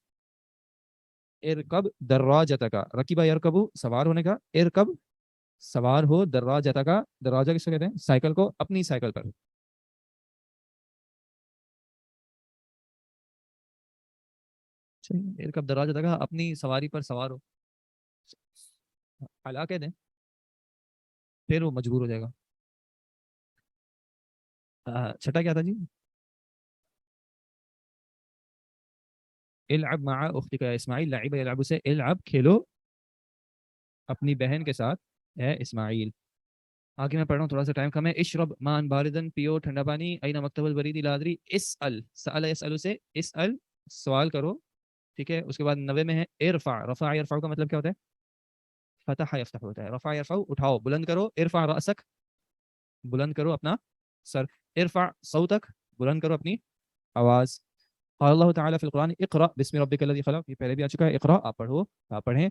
ارکب دراجتک، رکیبہ یرکبو سوار ہونے کا، ارکب سوار ہو، دراجتک دراجہ کس کو کہتے ہیں؟ سائیکل کو، اپنی سائیکل پر. ارکب دراجتک اپنی سواری پر سوار ہو، علا کہہ دیں پھر وہ مجبور ہو جائے گا. چھٹا کیا تھا جی؟ العب مع اختک یا اسماعیل، لعب یلعب سے العب کھیلو اپنی بہن کے ساتھ اے اسماعیل. آگے میں پڑھ رہا ہوں، تھوڑا سا ٹائم کم ہے. اشرب مان باردن، پیو ٹھنڈا پانی. اینا مکتب البرید لادری، اسأل، سأل یسأل سے اسأل سوال کرو، ٹھیک ہے. اس کے بعد 90 میں ہے ارفع، رفع یرفع کا مطلب کیا ہوتا ہے؟ فتح یفتح ہوتا ہے. رفع یرفع اٹھاؤ بلند کرو، ارفع رأسک بلند کرو اپنا سر، ارفع صوتک بلند کرو اپنی آواز. قال اللہ تعالیٰ فی القرآن اقرأ بسم ربک الذی خلق، یہ پہلے بھی آ چکا ہے. اقرأ آپ پڑھو، آپ پڑھیں.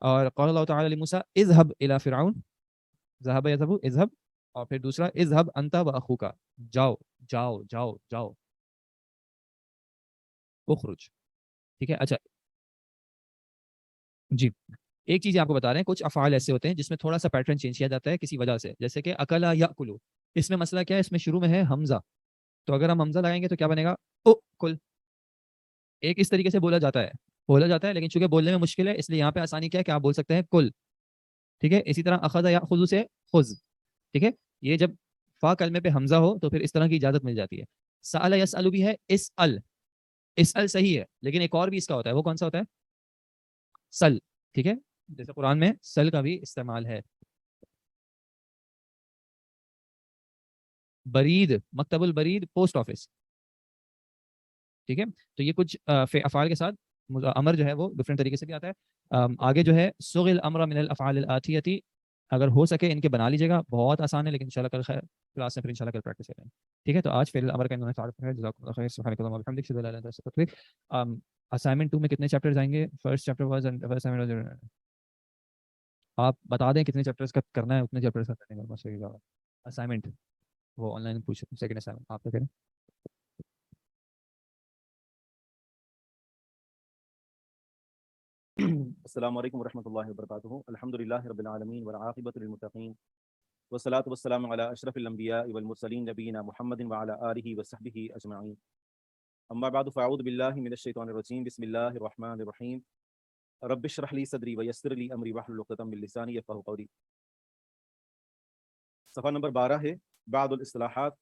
اور قال اللہ تعالیٰ لموسیٰ اذهب الى فرعون، ذهب يذهب اذهب، اور پھر دوسرا اذهب انت واخوک، جاؤ جاؤ جاؤ جاؤ، اخرج، ٹھیک ہے. اچھا جی ایک چیز آپ کو بتا رہے ہیں، کچھ افعال ایسے ہوتے ہیں جس میں تھوڑا سا پیٹرن چینج کیا جاتا ہے کسی وجہ سے، جیسے کہ اکلا یاکلو، اس میں مسئلہ کیا ہے؟ اس میں شروع میں ہے حمزہ، تو اگر ہم حمزہ لگائیں گے تو کیا بنے گا؟ او کل. ایک اس طریقے سے بولا جاتا ہے لیکن چونکہ بولنے میں مشکل ہے اس لیے یہاں پہ آسانی کیا ہے کہ آپ بول سکتے ہیں کل، ٹھیک ہے. اسی طرح اخذ یاخذ سے خذ، ٹھیک ہے. یہ جب فا کلمے پہ حمزہ ہو تو پھر اس طرح کی اجازت مل جاتی ہے. سأل یسأل بھی ہے، اسأل، اسأل صحیح ہے لیکن ایک اور بھی اس کا ہوتا ہے، وہ کون سا ہوتا ہے؟ سل، ٹھیک ہے. جیسے قرآن میں سل کا بھی استعمال ہے. برید، مکتب البرید پوسٹ آفس، ٹھیک ہے. تو یہ کچھ افعال کے ساتھ امر جو ہے وہ ڈفرینٹ طریقے سے بھی آتا ہے. آگے جو ہے صغ الامر من الافعال الاتیتی، اگر ہو سکے ان کے بنا لیجیے گا، بہت آسان ہے لیکن انشاءاللہ کل خیر کلاس میں پھر انشاءاللہ کل پریکٹس کریں. ٹھیک ہے. تو آج فعل الامر کا انہوں نے تعارف ہے. جزاکم اللہ خیر. سبحانک اللہم وبحمدک، اشہد ان لا الہ الا انت استغفرک. اسائنمنٹ 2 میں کتنے چیپٹرز آئیں گے؟ فرسٹ چیپٹر واز آپ بتا دیں کتنے چیپٹرز کا کرنا ہے، اتنے چیپٹرز کا کرنے کا اسائنمنٹ، وہ آن لائن پوچھ سیکنڈ اسائنمنٹ آپ کا کریں. السلام علیکم ورحمۃ اللہ وبرکاتہ. الحمد للہ رب العالمین والعاقبۃ للمتقین والصلاۃ والسلام علی اشرف الانبیاء والمرسلین نبینا محمد وعلی آلہ وصحبہ اجمعین. اما بعد فاعوذ باللہ من الشیطان الرجیم. بسم اللہ الرحمن الرحیم. رب اشرح لی صدری ویسر لی امری واحلل عقدۃ من لسانی یفقہوا قولی. صفحہ نمبر 12 ہے بعض الاصطلاحات.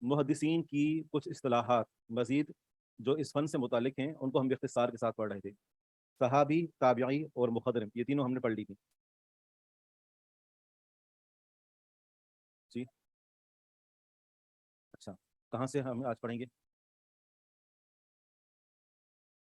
محدثین کی کچھ اصطلاحات مزید جو اس فن سے متعلق ہیں ان کو ہم باختصار کے ساتھ پڑھ رہے تھے. صحابی، تابعی اور مخدرم، یہ تینوں ہم نے پڑھ لی تھی. جی اچھا، کہاں سے ہم آج پڑھیں گے؟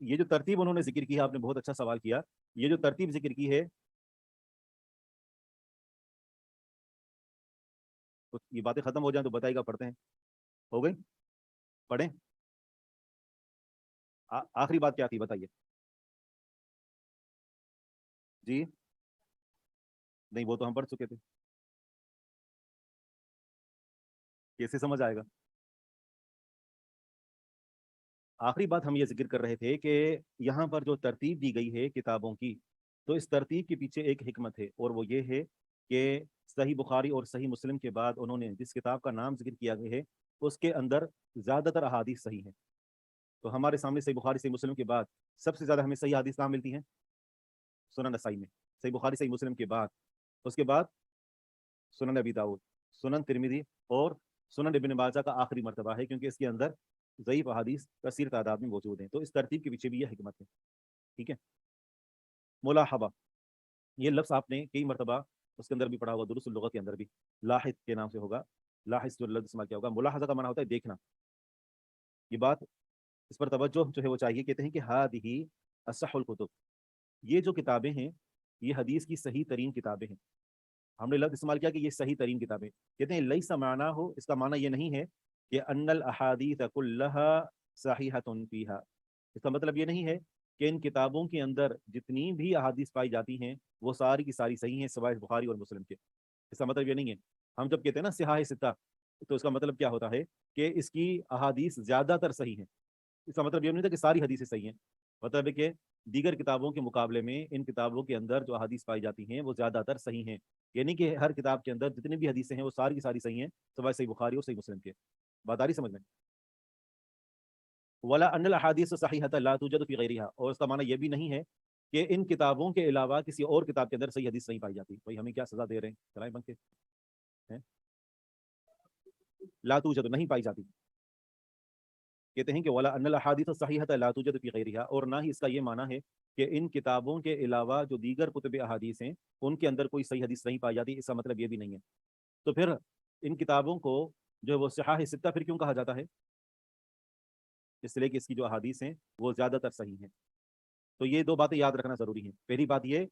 یہ جو ترتیب انہوں نے ذکر کی ہے، آپ نے بہت اچھا سوال کیا، یہ جو ترتیب ذکر کی ہے تو یہ باتیں ختم ہو جائیں تو بتائیے گا، پڑھتے ہیں، ہو گئی؟ پڑھیں، آخری بات کیا تھی بتائیے جی؟ نہیں وہ تو ہم پڑھ چکے تھے، کیسے سمجھ آئے گا؟ آخری بات ہم یہ ذکر کر رہے تھے کہ یہاں پر جو ترتیب دی گئی ہے کتابوں کی، تو اس ترتیب کے پیچھے ایک حکمت ہے، اور وہ یہ ہے کہ صحیح بخاری اور صحیح مسلم کے بعد انہوں نے جس کتاب کا نام ذکر کیا گیا ہے اس کے اندر زیادہ تر احادیث صحیح ہیں. تو ہمارے سامنے صحیح بخاری صحیح مسلم کے بعد سب سے زیادہ ہمیں صحیح حدیث کہاں ملتی ہیں؟ سنن نسائی میں. صحیح بخاری صحیح مسلم کے بعد اس کے بعد سنن ابی داؤد، سنن ترمذی اور سنن ابن ماجہ کا آخری مرتبہ ہے، کیونکہ اس کے اندر ضعیف احادیث کثیر تعداد میں موجود ہیں. تو اس ترتیب کے پیچھے بھی یہ حکمت ہے. ٹھیک ہے. ملاحظہ، یہ لفظ آپ نے کئی مرتبہ اس کے اندر بھی پڑھا ہوگا، دروس اللغت کے اندر بھی لاحظ کے نام سے ہوگا. لاحظ جو لفظ استعمال کیا ہوگا، ملاحظہ کا معنی ہوتا ہے دیکھنا. یہ بات اس پر توجہ جو ہے وہ چاہیے. کہتے ہیں کہ ہذہ اصح الکتب، یہ جو کتابیں ہیں یہ حدیث کی صحیح ترین کتابیں ہیں. ہم نے لفظ استعمال کیا کہ یہ صحیح ترین کتابیں. کہتے ہیں لیس معنی ہو، اس کا معنی یہ نہیں ہے کہ ان الاحادیث کلها صحیحۃ فیہا، اس کا مطلب یہ نہیں ہے کہ ان کتابوں کے اندر جتنی بھی احادیث پائی جاتی ہیں وہ ساری کی ساری صحیح ہیں سوائے بخاری اور مسلم کے. اس کا مطلب یہ نہیں ہے. ہم جب کہتے ہیں نا صحاح ستہ، تو اس کا مطلب کیا ہوتا ہے کہ اس کی احادیث زیادہ تر صحیح ہیں. اس کا مطلب یہ نہیں تھا کہ ساری حدیثیں صحیح ہیں، مطلب ہے کہ دیگر کتابوں کے مقابلے میں ان کتابوں کے اندر جو احادیث پائی جاتی ہیں وہ زیادہ تر صحیح ہیں. یعنی کہ ہر کتاب کے اندر جتنی بھی حدیثیں ہیں وہ ساری کی ساری صحیح ہیں سوائے صحیح بخاری اور صحیح مسلم کے. بات آ رہی سمجھ میں؟ ولا ان الاحادیث صحیحۃ لا توجد فی غیرها، اور اس کا معنی یہ بھی نہیں ہے کہ ان کتابوں کے علاوہ کسی اور کتاب کے اندر صحیح حدیث نہیں پائی جاتی. بھائی ہمیں کیا سزا دے رہے ہیں؟ چلائیں بن کے لا توجد نہیں پائی جاتی. کہتے ہیں کہ ولا ان الاحادیث صحیحۃ لا توجد فی غیرها، اور نہ ہی اس کا یہ معنی ہے کہ ان کتابوں کے علاوہ جو دیگر کتب احادیث ہیں ان کے اندر کوئی صحیح حدیث نہیں پائی جاتی. اس کا مطلب یہ بھی نہیں ہے. تو پھر ان کتابوں کو جو وہ صحاح ستہ پھر کیوں کہا جاتا ہے؟ اس لیے کہ اس کی جو احادیث ہیں وہ زیادہ تر صحیح ہیں. تو یہ دو باتیں یاد رکھنا ضروری ہیں. پہلی بات یہ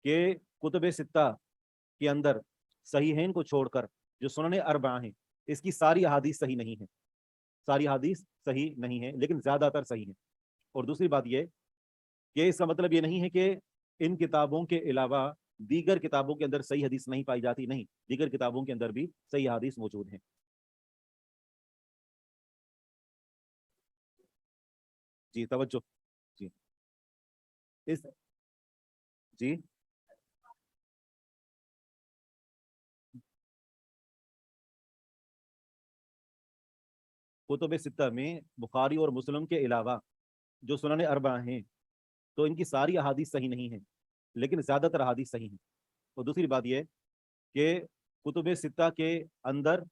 کہ کتب ستہ کے اندر صحیحین کو چھوڑ کر جو سنن اربعہ ہیں اس کی ساری احادیث صحیح نہیں ہیں، ساری حدیث صحیح نہیں ہے لیکن زیادہ تر صحیح ہیں. اور دوسری بات یہ کہ اس کا مطلب یہ نہیں ہے کہ ان کتابوں کے علاوہ دیگر کتابوں کے اندر صحیح حدیث نہیں پائی جاتی. نہیں، دیگر کتابوں کے اندر بھی صحیح حدیث موجود ہیں. جی توجہ. جی اس جی کتب ستہ میں بخاری اور مسلم کے علاوہ جو سنن اربعہ ہیں تو ان کی ساری احادیث صحیح نہیں ہیں لیکن زیادہ تر احادیث صحیح ہیں. اور دوسری بات یہ کہ کتب ستہ کے اندر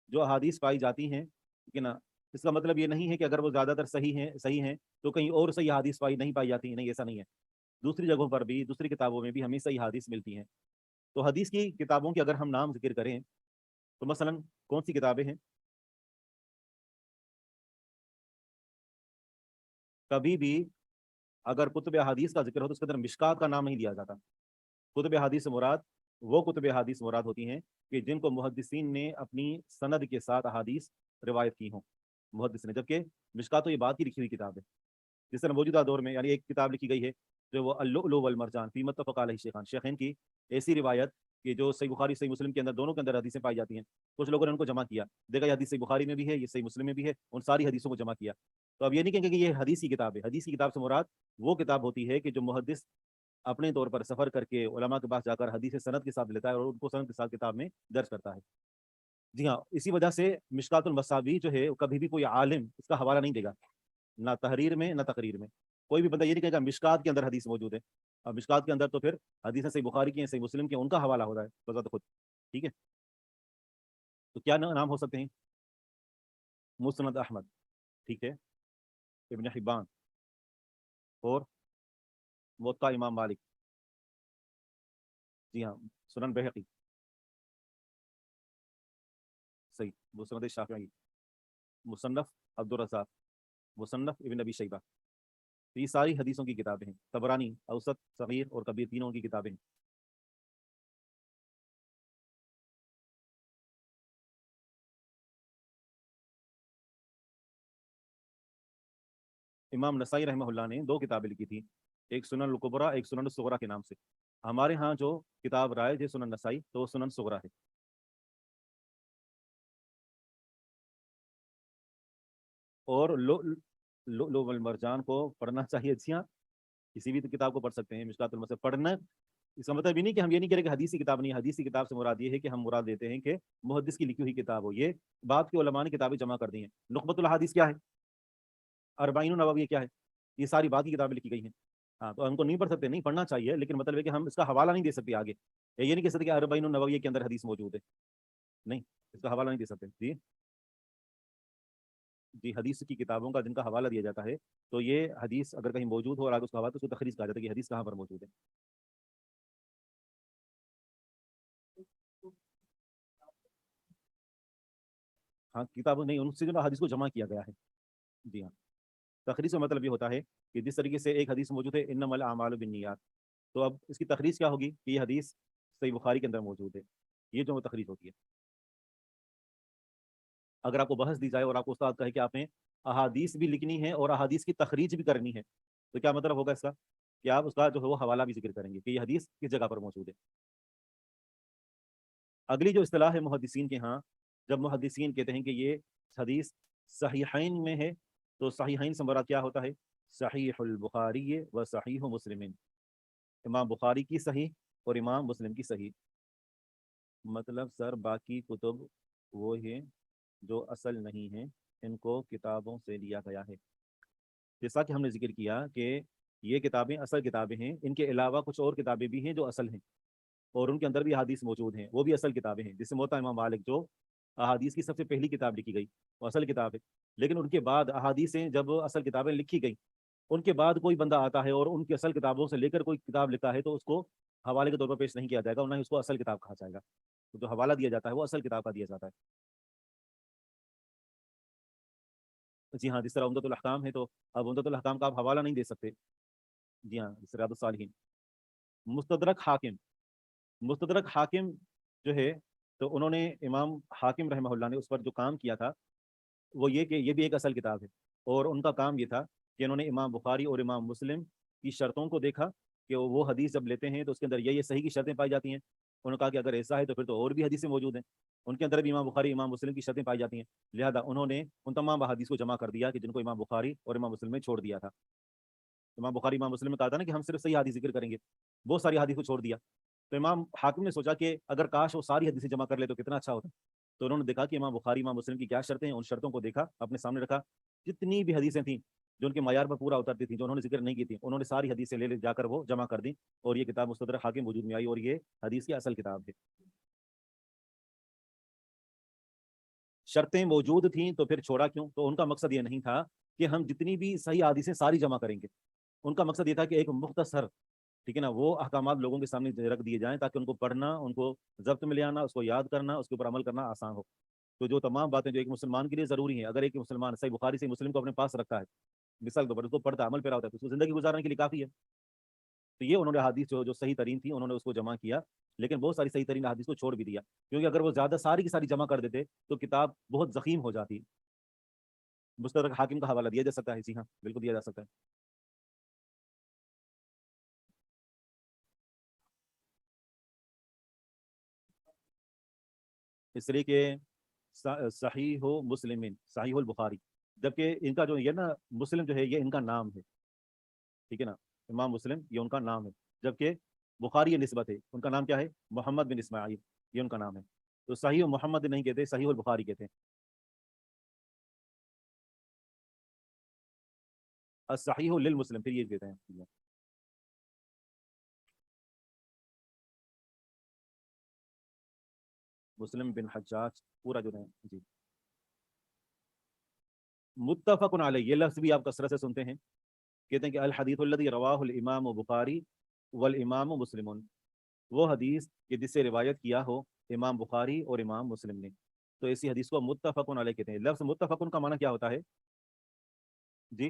جو احادیث پائی جاتی ہیں، ٹھیک ہے نا، اس کا مطلب یہ نہیں ہے کہ اگر وہ زیادہ تر صحیح ہیں تو کہیں اور صحیح حدیث نہیں پائی جاتی ہیں. نہیں، ایسا نہیں ہے. دوسری جگہوں پر بھی دوسری کتابوں میں بھی ہمیں صحیح حدیث ملتی ہیں. تو حدیث کی کتابوں کے اگر ہم نام ذکر کریں تو مثلا کون سی کتابیں ہیں؟ کبھی بھی اگر کتب حدیث کا ذکر ہو تو اس کے اندر مشکات کا نام نہیں دیا جاتا. کتب حدیث مراد وہ کتب حدیث مراد ہوتی ہیں کہ جن کو محدثین نے اپنی سند کے ساتھ احادیث روایت کی ہوں محدث نے. جبکہ مشکات تو یہ بات کی لکھی ہوئی کتاب ہے. جس طرح موجودہ دور میں یعنی ایک کتاب لکھی گئی ہے جو وہ اللؤلؤ والمرجان فی متفق علیہ شیخان، شیخین کی ایسی روایت کہ جو صحیح بخاری صحیح مسلم کے اندر دونوں کے اندر حدیثیں پائی جاتی ہیں. کچھ لوگوں نے ان کو جمع کیا، دیکھا یہ حدیث صحیح بخاری میں بھی ہے، یہ صحیح مسلم میں بھی ہے، ان ساری حدیثوں کو جمع کیا. تو اب یہ نہیں کہیں گے کہ یہ حدیث کی کتاب ہے. حدیث کی کتاب سے مراد وہ کتاب ہوتی ہے کہ جو محدث اپنے طور پر سفر کر کے علماء کے پاس جا کر حدیث سند کے ساتھ لیتا ہے اور ان کو سند کے ساتھ کتاب میں درج کرتا ہے. جی ہاں، اسی وجہ سے مشکات المصابیح جو ہے کبھی بھی کوئی عالم اس کا حوالہ نہیں دے گا، نہ تحریر میں نہ تقریر میں. کوئی بھی بندہ یہ نہیں کہے گا مشکات کے اندر حدیث موجود ہے. اب مشکات کے اندر تو پھر حدیثیں صحیح بخاری کی ہیں، صحیح مسلم کی ہیں، ان کا حوالہ ہو رہا ہے بذات خود. ٹھیک ہے. تو کیا نام ہو سکتے ہیں؟ مسند احمد، ٹھیک ہے، ابن حبان، اور موطا امام مالک، جی ہاں، سنن بہقی، صحیح، مسند شافعی، مصنف عبد الرزاق، مصنف ابن ابی شیبہ. تو یہ ساری حدیثوں کی کتابیں ہیں، طبرانی، اوسط، صغیر اور کبیر تینوں کی کتابیں ہیں۔ امام نسائی رحمہ اللہ نے 2 کتابیں لکھی تھی، ایک سنن الکبریٰ، ایک سنن الصغریٰ کے نام سے۔ ہمارے ہاں جو کتاب رائج ہے سنن نسائی، تو وہ سنن صغریٰ ہے۔ اور لؤلؤ والمرجان کو پڑھنا چاہیے، جی ہاں، کسی بھی کتاب کو پڑھ سکتے ہیں۔ مشکات المصحف پڑھنا، اس کا مطلب یہ نہیں کہ ہم یہ نہیں کہہ رہے کہ حدیث کی کتاب نہیں، حدیث کی کتاب سے مراد یہ ہے کہ ہم مراد دیتے ہیں کہ محدث کی لکھی ہوئی کتاب ہو۔ یہ بعد کے علماء نے کتابیں جمع کر دی ہیں۔ نخبۃ الحدیث کیا ہے؟ اربعین النوویہ کیا ہے؟ یہ ساری بعد کی کتابیں لکھی گئی ہیں۔ ہاں، تو ہم کو نہیں پڑھ سکتے، نہیں پڑھنا چاہیے، لیکن مطلب ہے کہ ہم اس کا حوالہ نہیں دے سکتے آگے۔ یہ نہیں کہہ سکتے کہ اربعین النوویہ کے اندر حدیث موجود ہے، نہیں، اس کا حوالہ نہیں دے سکتے۔ جی جی، حدیث کی کتابوں کا جن کا حوالہ دیا جاتا ہے، تو یہ حدیث اگر کہیں موجود ہو اور آگے اس کا حوالہ، تو اس کو تخریج کہا جاتا ہے کہ حدیث کہاں پر موجود ہے۔ ہاں، کتابوں نہیں، ان سے جو حدیث کو جمع کیا گیا ہے۔ جی ہاں، تخریج کا مطلب یہ ہوتا ہے کہ جس طریقے سے ایک حدیث موجود ہے انما الاعمال بالنیات، تو اب اس کی تخریج کیا ہوگی کہ یہ حدیث صحیح بخاری کے اندر موجود ہے، یہ جو تخریج ہوتی ہے۔ اگر آپ کو بحث دی جائے اور آپ کو استاد کہے کہ آپ نے احادیث بھی لکھنی ہے اور احادیث کی تخریج بھی کرنی ہے، تو کیا مطلب ہوگا اس کا؟ کہ آپ اس کا جو ہے وہ حوالہ بھی ذکر کریں گے کہ یہ حدیث کس جگہ پر موجود ہے۔ اگلی جو اصطلاح ہے محدثین کے ہاں، جب محدثین کہتے ہیں کہ یہ حدیث صحیحین میں ہے، تو صحیحین سے مراد کیا ہوتا ہے؟ صحیح البخاری و صحیح مسلم، امام بخاری کی صحیح اور امام مسلم کی صحیح۔ مطلب سر باقی کتب وہ ہیں جو اصل نہیں ہیں، ان کو کتابوں سے لیا گیا ہے۔ جیسا کہ ہم نے ذکر کیا کہ یہ کتابیں اصل کتابیں ہیں، ان کے علاوہ کچھ اور کتابیں بھی ہیں جو اصل ہیں، اور ان کے اندر بھی احادیث موجود ہیں، وہ بھی اصل کتابیں ہیں۔ جس سے موطا امام مالک جو احادیث کی سب سے پہلی کتاب لکھی گئی، وہ اصل کتاب ہے، لیکن ان کے بعد احادیثیں جب اصل کتابیں لکھی گئیں، ان کے بعد کوئی بندہ آتا ہے اور ان کی اصل کتابوں سے لے کر کوئی کتاب لکھتا ہے، تو اس کو حوالے کے طور پر پیش نہیں کیا جائے گا، اور نہ ہی اس کو اصل کتاب کہا جائے گا۔ تو جو حوالہ دیا جاتا ہے وہ اصل کتاب کا دیا جاتا ہے۔ جی ہاں، جس طرح عمدۃ الاحکام ہے، تو اب عمدۃ الاحکام کا آپ حوالہ نہیں دے سکتے۔ جی ہاں، جس ریاض الصالحین۔ مستدرک حاکم، مستدرک حاکم جو ہے، تو انہوں نے امام حاکم رحمہ اللہ نے اس پر جو کام کیا تھا وہ یہ کہ یہ بھی ایک اصل کتاب ہے، اور ان کا کام یہ تھا کہ انہوں نے امام بخاری اور امام مسلم کی شرطوں کو دیکھا کہ وہ حدیث جب لیتے ہیں تو اس کے اندر یہ صحیح کی شرطیں پائی جاتی ہیں۔ انہوں نے کہا کہ اگر ایسا ہے تو پھر تو اور بھی حدیثیں موجود ہیں، ان کے اندر بھی امام بخاری امام مسلم کی شرطیں پائی جاتی ہیں، لہذا انہوں نے ان تمام احادیث کو جمع کر دیا کہ جن کو امام بخاری اور امام مسلم نے چھوڑ دیا تھا۔ امام بخاری امام مسلم نے کہا تھا نا کہ ہم صرف صحیح حدیث ذکر کریں گے، بہت ساری حدیث کو چھوڑ دیا۔ تو امام حاکم نے سوچا کہ اگر کاش وہ ساری حدیثیں جمع کر لے تو کتنا اچھا ہوتا۔ تو انہوں نے دیکھا کہ امام بخاری امام مسلم کی کیا شرطیں ہیں، ان شرطوں کو دیکھا، اپنے سامنے رکھا، جتنی بھی حدیثیں تھیں جو ان کے معیار پر پورا اترتی تھیں، جو انہوں نے ذکر نہیں کی تھی، انہوں نے ساری حدیثیں لے جا کر وہ جمع کر دیں، اور یہ کتاب مستدرک حاکم وجود میں آئی، اور یہ حدیث کی اصل کتاب ہے۔ شرطیں موجود تھیں تو پھر چھوڑا کیوں؟ تو ان کا مقصد یہ نہیں تھا کہ ہم جتنی بھی صحیح حدیثیں ساری جمع کریں گے، ان کا مقصد یہ تھا کہ ایک مختصر، ٹھیک ہے نا، وہ احکامات لوگوں کے سامنے رکھ دیے جائیں تاکہ ان کو پڑھنا، ان کو ضبط میں لے آنا، اس کو یاد کرنا، اس کے اوپر عمل کرنا آسان ہو۔ تو جو تمام باتیں جو ایک مسلمان کے لیے ضروری ہیں، اگر ایک مسلمان صحیح بخاری سے مسلم کو اپنے پاس رکھتا ہے، مثال کے طور پر اس کو پڑھتا ہے، عمل پیرا ہوتا ہے، تو اس کو زندگی گزارنے کے لیے کافی ہے۔ تو یہ انہوں نے حدیث جو صحیح ترین تھی انہوں نے اس کو جمع کیا، لیکن بہت ساری صحیح ترین حدیث کو چھوڑ بھی دیا، کیونکہ اگر وہ زیادہ ساری کی ساری جمع کر دیتے تو کتاب بہت ضخیم ہو جاتی۔ مستدرک حاکم کا حوالہ دیا جا سکتا ہے؟ جی ہاں، بالکل دیا جا سکتا ہے۔ اس لیے کہ صحیح مسلم، صحیح البخاری، جبکہ ان کا جو یہ نا مسلم جو ہے یہ ان کا نام ہے، ٹھیک ہے نا، امام مسلم یہ ان کا نام ہے، جبکہ بخاری یہ نسبت ہے، ان کا نام کیا ہے؟ محمد بن اسماعیل، یہ ان کا نام ہے۔ تو صحیح محمد نہیں کہتے، صحیح البخاری کہتے ہیں۔ الصحیح للمسلم پھر یہ کہتے ہیں۔ مسلم بن حجاج پورا جو ہے، جی۔ متفق علیہ، یہ لفظ بھی آپ کثرت سے سنتے ہیں، کہتے ہیں کہ الحدیث الذی رواہ الامام بخاری والامام مسلم، وہ حدیث کہ جس سے روایت کیا ہو امام بخاری اور امام مسلم نے، تو ایسی حدیث کو متفق علیہ کہتے ہیں۔ لفظ متفق کا معنی کیا ہوتا ہے؟ جی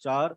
4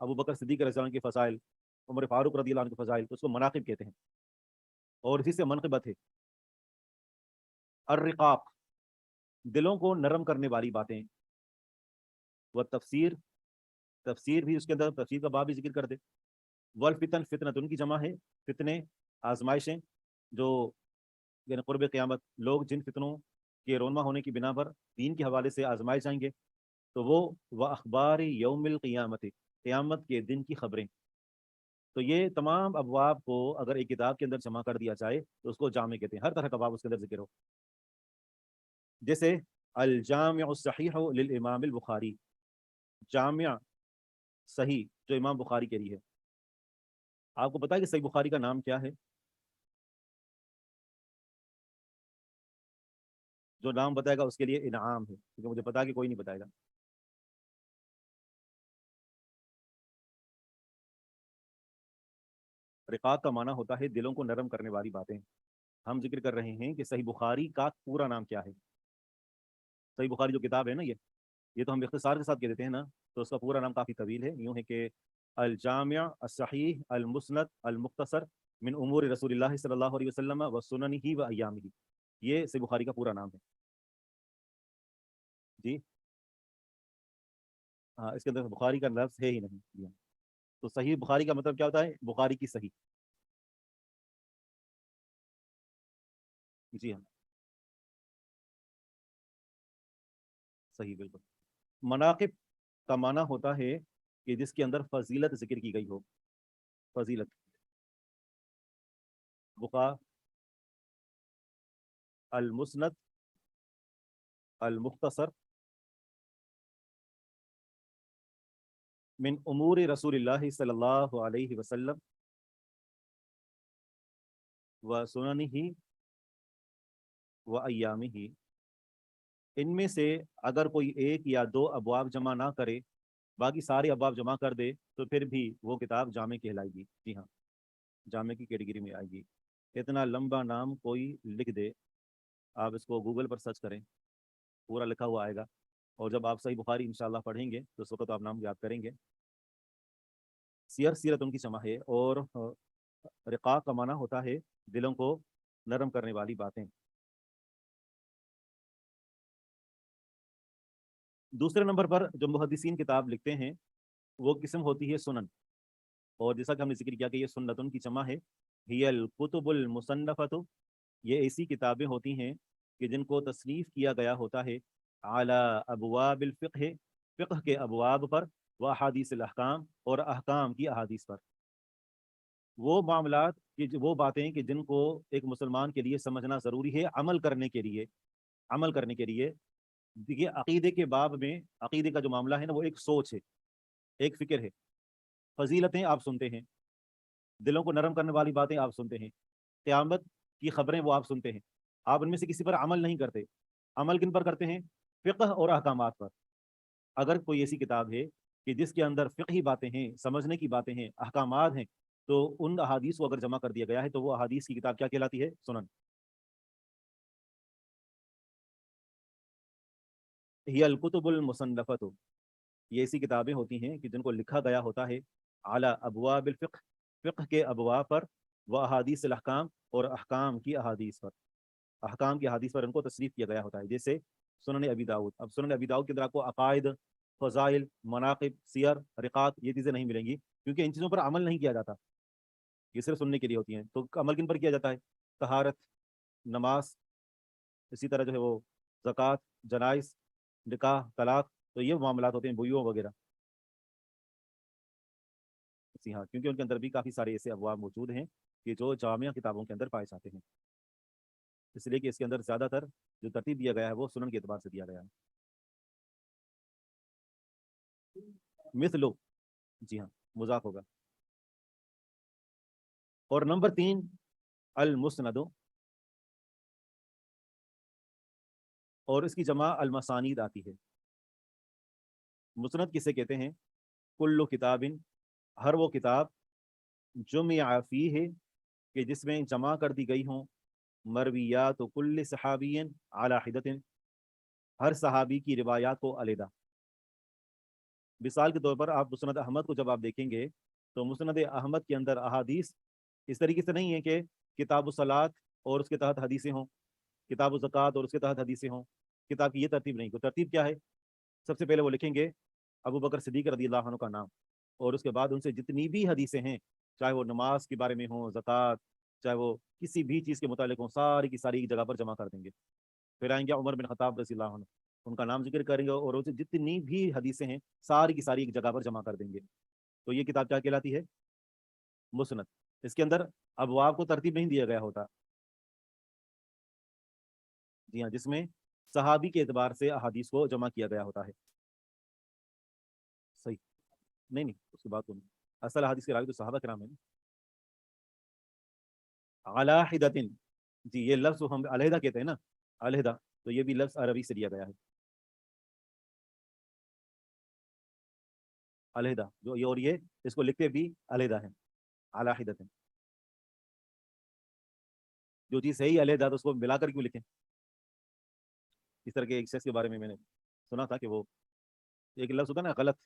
ابو بکر صدیق رضی اللہ عنہ کے فضائل, عمر فاروق رضی اللہ عنہ کے فضائل, تو اس کو مناقب کہتے ہیں. اور اسی سے منقبت ہے. الرقاق, دلوں کو نرم کرنے والی باتیں. وہ تفسیر, تفسیر بھی اس کے اندر تفسیر کا باب بھی ذکر کر دے. والفتن, فتنت ان کی جمع ہے, فتنے آزمائشیں جو یعنی قرب قیامت لوگ جن فتنوں کے رونما ہونے کی بنا پر دین کے حوالے سے آزمائے جائیں گے, تو وہ اخبار یوم القیامت, قیامت کے دن کی خبریں. تو یہ تمام ابواب کو اگر ایک کتاب کے اندر جمع کر دیا جائے تو اس کو جامع کہتے ہیں. ہر طرح کا باب اس کے اندر ذکر ہو. جیسے الجامع الصحیح للامام البخاری, جامع صحیح جو امام بخاری کے لیے ہے. آپ کو پتا ہے کہ صحیح بخاری کا نام کیا ہے؟ جو نام بتائے گا اس کے لیے انعام ہے, کیونکہ مجھے پتا کہ کوئی نہیں بتائے گا. رقاق کا معنی ہوتا ہے دلوں کو نرم کرنے والی باتیں. ہم ذکر کر رہے ہیں کہ صحیح بخاری کا پورا نام کیا ہے. صحیح بخاری جو کتاب ہے نا, یہ تو ہم اختصار کے ساتھ کہہ دیتے ہیں نا, تو اس کا پورا نام کافی طویل ہے. یوں ہے کہ الجامع الصحیح المسند المختصر من امور رسول اللہ صلی اللہ علیہ وسلم و سننہ و ایامہ, یہ صحیح بخاری کا پورا نام ہے. جی ہاں, اس کے اندر بخاری کا لفظ ہے ہی نہیں. جی ہاں. تو صحیح بخاری کا مطلب کیا ہوتا ہے؟ بخاری کی صحیح. جی ہاں صحیح, بالکل. مناقب کا معنی ہوتا ہے کہ جس کے اندر فضیلت ذکر کی گئی ہو. فضیلت. بخا المسند المختصر من امور رسول اللہ صلی اللہ علیہ وسلم و سننہ و ایامہ. ان میں سے اگر کوئی ایک یا دو ابواب جمع نہ کرے, باقی سارے ابواب جمع کر دے, تو پھر بھی وہ کتاب جامع کہلائے گی. جی ہاں, جامع کی کیٹیگری میں آئے گی. اتنا لمبا نام کوئی لکھ دے, آپ اس کو گوگل پر سرچ کریں, پورا لکھا ہوا آئے گا. اور جب آپ صحیح بخاری انشاءاللہ پڑھیں گے تو اس وقت آپ نام یاد کریں گے. سیرت ان کی جمع ہے. اور رقاق کا معنی ہوتا ہے دلوں کو نرم کرنے والی باتیں. دوسرے نمبر پر جو محدثین کتاب لکھتے ہیں وہ قسم ہوتی ہے سنن. اور جیسا کہ ہم نے ذکر کیا کہ یہ سنتن کی جمع ہے. ہی الکتب المصنفۃ, یہ ایسی کتابیں ہوتی ہیں کہ جن کو تصنیف کیا گیا ہوتا ہے اعلی ابواب الفقہ, فقہ کے ابواب پر, و احادیث الاحکام, اور احکام کی احادیث پر. وہ معاملات وہ باتیں کہ جن کو ایک مسلمان کے لیے سمجھنا ضروری ہے عمل کرنے کے لیے. عمل کرنے کے لیے دیکھیے, عقیدے کے باب میں عقیدے کا جو معاملہ ہے نا, وہ ایک سوچ ہے, ایک فکر ہے. فضیلتیں آپ سنتے ہیں, دلوں کو نرم کرنے والی باتیں آپ سنتے ہیں, قیامت کی خبریں وہ آپ سنتے ہیں. آپ ان میں سے کسی پر عمل نہیں کرتے. عمل کن پر کرتے ہیں؟ فقہ اور احکامات پر. اگر کوئی ایسی کتاب ہے کہ جس کے اندر فقہی باتیں ہیں, سمجھنے کی باتیں ہیں, احکامات ہیں, تو ان احادیث کو اگر جمع کر دیا گیا ہے تو وہ احادیث کی کتاب کیا کہلاتی ہے؟ سنن. ہی الکتب المصنفۃ, یہ ایسی کتابیں ہوتی ہیں کہ جن کو لکھا گیا ہوتا ہے اعلی ابواب الفقہ, فقہ کے ابواب پر, و احادیث الاحکام, اور احکام کی احادیث پر. احکام کی احادیث پر ان کو تصریف کیا گیا ہوتا ہے. جیسے سنن ابی داؤد. اب سنن ابی داؤد کے اندر آپ کو عقائد, فضائل, مناقب, سیر, رقاق, یہ چیزیں نہیں ملیں گی, کیونکہ ان چیزوں پر عمل نہیں کیا جاتا, یہ صرف سننے کے لیے ہوتی ہیں. تو عمل کن پر کیا جاتا ہے؟ طہارت, نماز, اسی طرح جو ہے وہ زکوٰۃ, جنائز, نکاح, طلاق, تو یہ معاملات ہوتے ہیں, بیوہ وغیرہ. جی ہاں, کیونکہ ان کے اندر بھی کافی سارے ایسے ابواب موجود ہیں کہ جو جامعہ کتابوں کے اندر پائے جاتے ہیں. اس لیے کہ اس کے اندر زیادہ تر جو ترتیب دیا گیا ہے وہ سنن کے اعتبار سے دیا گیا ہے. مثلو, جی ہاں, مضاف ہوگا. اور نمبر 3 المسند, اور اس کی جمع المسانید آتی ہے. مسند کسے کہتے ہیں؟ کل کتاب, ہر وہ کتاب, جمع فیہ, کہ جس میں جمع کر دی گئی ہوں مرویات کل صحابی علی حدۃ, ہر صحابی کی روایات کو علیحدہ. مثال کے طور پر آپ مسند احمد کو جب آپ دیکھیں گے تو مسند احمد کے اندر احادیث اس طریقے سے نہیں ہے کہ کتاب الصلاۃ اور اس کے تحت حدیثیں ہوں، کتاب الزکوٰۃ اور اس کے تحت حدیثیں ہوں، کتاب کی یہ ترتیب نہیں. تو ترتیب کیا ہے؟ سب سے پہلے وہ لکھیں گے ابو بکر صدیق رضی اللہ عنہ کا نام، اور اس کے بعد ان سے جتنی بھی حدیثیں ہیں، چاہے وہ نماز کے بارے میں ہوں، زکوٰۃ، چاہے وہ کسی بھی چیز کے متعلق ہوں، ساری کی ساری ایک جگہ پر جمع کر دیں گے. پھر آئیں گے عمر بن خطاب رضی اللہ عنہ، ان کا نام ذکر کریں گے اور اسے جتنی بھی حدیثیں ہیں ساری کی ساری ایک جگہ پر جمع کر دیں گے. تو یہ کتاب کیا کہلاتی ہے؟ مسند. اس کے اندر ابواب کو ترتیب نہیں دیا گیا ہوتا. جی ہاں، جس میں صحابی کے اعتبار سے احادیث کو جمع کیا گیا ہوتا ہے. صحیح نہیں اس کی بات تو نہیں. اصل حدیث کے راوی تو صحابہ کرام ہیں. علی حدۃ، جی یہ لفظ ہم علیحدہ کہتے ہیں نا، علیحدہ، تو یہ بھی لفظ عربی سے لیا گیا ہے. علیحدہ جو یہ، اور یہ اس کو لکھتے بھی علیحدہ ہیں، علی حدۃ. جو چیز صحیح علیحدہ تو اس کو ملا کر کیوں لکھیں؟ اس طرح کے ایک شخص کے بارے میں نے سنا تھا کہ وہ ایک لفظ ہوتا ہے نا غلط،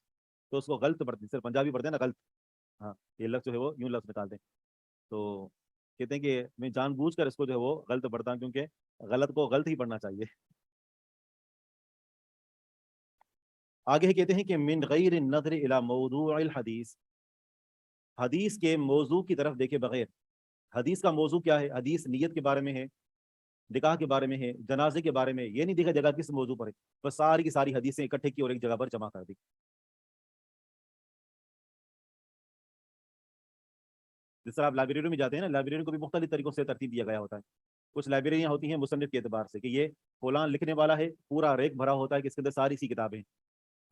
تو اس کو غلط پڑھتے ہیں، صرف پنجابی پڑھتے ہیں نا غلط، ہاں یہ لفظ جو ہے وہ یوں لفظ نکالتے ہیں. تو کہتے ہیں کہ میں جان بوجھ کر اس کو جو ہے وہ غلط پڑھتا ہوں، کیونکہ غلط کو غلط ہی پڑھنا چاہیے. آگے کہتے ہیں کہ من غیر النظر الی موضوع الحدیث، حدیث کے موضوع کی طرف دیکھے بغیر. حدیث کا موضوع کیا ہے؟ حدیث نیت کے بارے میں ہے، نکاح کے بارے میں ہے، جنازے کے بارے میں. یہ نہیں دیکھا جگہ کس موضوع پر ہے، بس ساری کی ساری حدیثیں اکٹھے کی اور ایک جگہ پر جمع کر دی. جس طرح آپ لائبریری میں جاتے ہیں نا، لائبریری کو بھی مختلف طریقوں سے ترتیب دیا گیا ہوتا ہے. کچھ لائبریریاں ہوتی ہیں مصنف کے اعتبار سے کہ یہ فلاں لکھنے والا ہے، پورا ریک بھرا ہوتا ہے کہ اس کے اندر ساری سی کتابیں ہیں،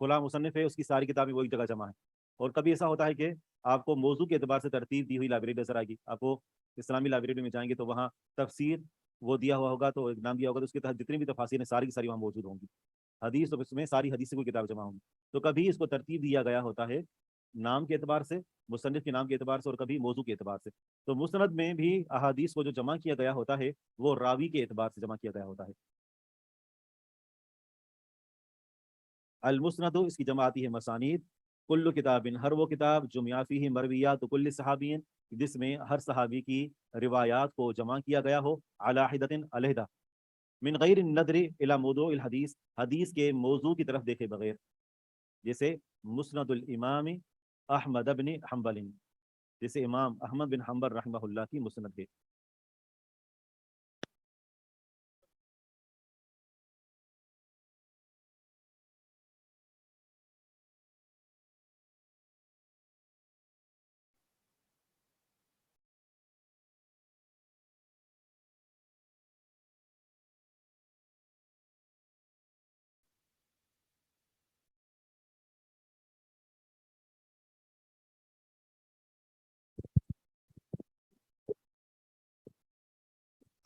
فلاں مصنف ہے، اس کی ساری کتابیں وہ ایک جگہ جمع ہیں. اور کبھی ایسا ہوتا ہے کہ آپ کو موضوع کے اعتبار سے ترتیب دی ہوئی لائبریری نظر آئے گی. آپ کو اسلامی لائبریری میں جائیں گے تو وہاں تفسیر وہ دیا ہوا ہوگا، تو ایک نام دیا ہوگا، تو اس کے تحت جتنی بھی تفاسیر ہیں ساری کی ساری وہاں موجود ہوں گی. حدیث تو اس میں ساری حدیث کی کتاب جمع ہوں گی. تو کبھی اس کو ترتیب دیا گیا ہوتا ہے نام کے اعتبار سے، مصنف کے نام کے اعتبار سے، اور کبھی موضوع کے اعتبار سے. تو مسند میں بھی احادیث کو جو جمع کیا گیا ہوتا ہے وہ راوی کے اعتبار سے جمع کیا گیا ہوتا ہے. المسند اس کی جمع آتی ہے مسانید. کل کتاب، ہر وہ کتاب جو میاں فیہ مرویات کل صحابین، جس میں ہر صحابی کی روایات کو جمع کیا گیا ہو، علی حدۃ علیحدہ، من غیر النظر الی موضوع الحدیث، حدیث کے موضوع کی طرف دیکھے بغیر. جیسے مسند الامام احمد بن حنبل، جیسے امام احمد بن حنبل رحمہ اللہ کی مسند ہے.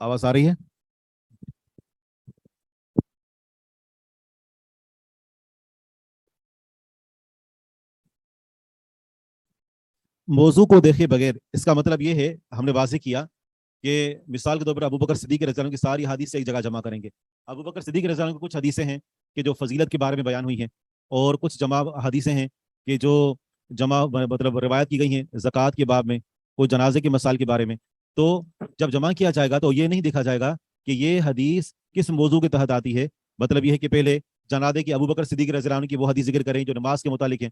آواز آ رہی ہے؟ موضوع کو دیکھے بغیر اس کا مطلب یہ ہے، ہم نے واضح کیا کہ مثال کے طور پر ابو بکر صدیق رضی اللہ عنہ کی ساری حدیث سے ایک جگہ جمع کریں گے. ابو بکر صدیق رضی اللہ عنہ کی کچھ حدیثیں ہیں کہ جو فضیلت کے بارے میں بیان ہوئی ہیں، اور کچھ جمع حدیثیں ہیں کہ جو جمع مطلب روایت کی گئی ہیں زکوٰۃ کے باب میں، کوئی جنازے کے مسائل کے بارے میں. تو جب جمع کیا جائے گا تو یہ نہیں دیکھا جائے گا کہ یہ حدیث کس موضوع کے تحت آتی ہے. مطلب یہ ہے کہ پہلے جنازے کی ابو بکر صدیق رضی اللہ عنہ کی وہ حدیث ذکر کریں جو نماز کے متعلق ہیں،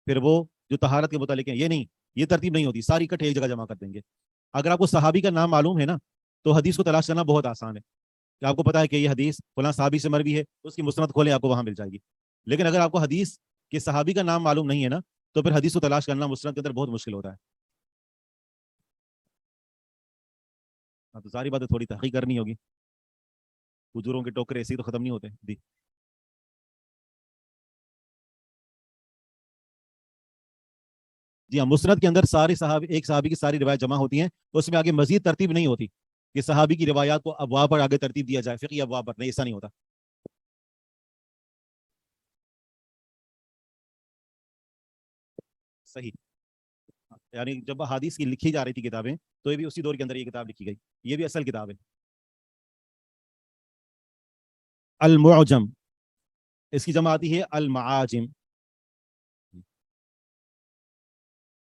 پھر وہ جو طہارت کے متعلق ہیں. یہ نہیں، یہ ترتیب نہیں ہوتی، ساری اکٹھے ایک جگہ جمع کر دیں گے. اگر آپ کو صحابی کا نام معلوم ہے نا تو حدیث کو تلاش کرنا بہت آسان ہے، کہ آپ کو پتا ہے کہ یہ حدیث فلاں صحابی سے مروی ہے، اس کی مسند کھولیں آپ کو وہاں مل جائے گی. لیکن اگر آپ کو حدیث کے صحابی کا نام معلوم نہیں ہے نا تو پھر حدیث کو تلاش کرنا مسند کے اندر بہت مشکل ہوتا ہے. تو ساری باتیں تھوڑی تحقیق کرنی ہوگی، حضوروں کے ٹوکرے ایسے ہی تو ختم نہیں ہوتے. جی ہاں، مسند کے اندر سارے صحابی، ایک صحابی کی ساری روایت جمع ہوتی ہیں، تو اس میں آگے مزید ترتیب نہیں ہوتی کہ صحابی کی روایات کو ابواب پر آگے ترتیب دیا جائے، فقہی ابواب پر، نہیں، ایسا نہیں ہوتا. صحیح، یعنی جب حدیث کی لکھی جا رہی تھی کتابیں تو یہ بھی اسی دور کے اندر یہ کتاب لکھی گئی. یہ بھی اصل کتاب ہے. المعجم اس کی جمع آتی ہے المعاجم.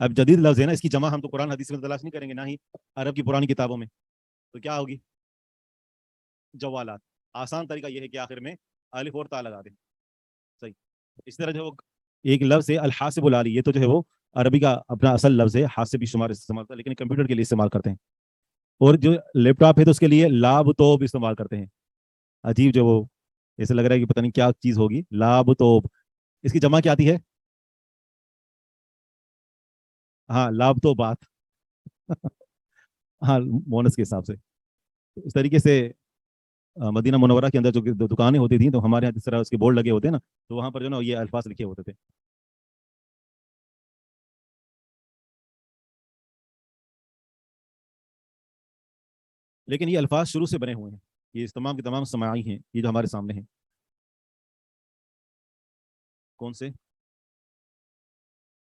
اب جدید لفظ ہے نا, اس کی جمع ہم تو قرآن حدیث میں تلاش نہیں کریں گے, نہ ہی عرب کی پرانی کتابوں میں, تو کیا ہوگی؟ جوالات. آسان طریقہ یہ ہے کہ آخر میں الف اور تا لگا دیں. صحیح. اس طرح جو ایک لفظ ہے الحاسب العلی, یہ تو جو ہے وہ عربی کا اپنا اصل لفظ ہے, حاسب بھی شمار استعمال ہوتا ہے, لیکن کمپیوٹر کے لیے استعمال کرتے ہیں. اور جو لیپ ٹاپ ہے تو اس کے لیے لاب توب استعمال کرتے ہیں. عجیب, جو وہ ایسے لگ رہا ہے کہ پتہ نہیں کیا چیز ہوگی, لاب توب. اس کی جمع کیا آتی ہے؟ ہاں, لاب تو بات. ہاں, مونس کے حساب سے. اس طریقے سے مدینہ منورہ کے اندر جو دکانیں ہوتی تھیں, تو ہمارے یہاں جس طرح اس کے بورڈ لگے ہوتے ہیں نا, تو وہاں پر جو نا یہ الفاظ لکھے ہوتے تھے. لیکن یہ الفاظ شروع سے بنے ہوئے ہیں, یہ تمام کے تمام سماعی ہیں, یہ جو ہمارے سامنے ہیں. کون سے؟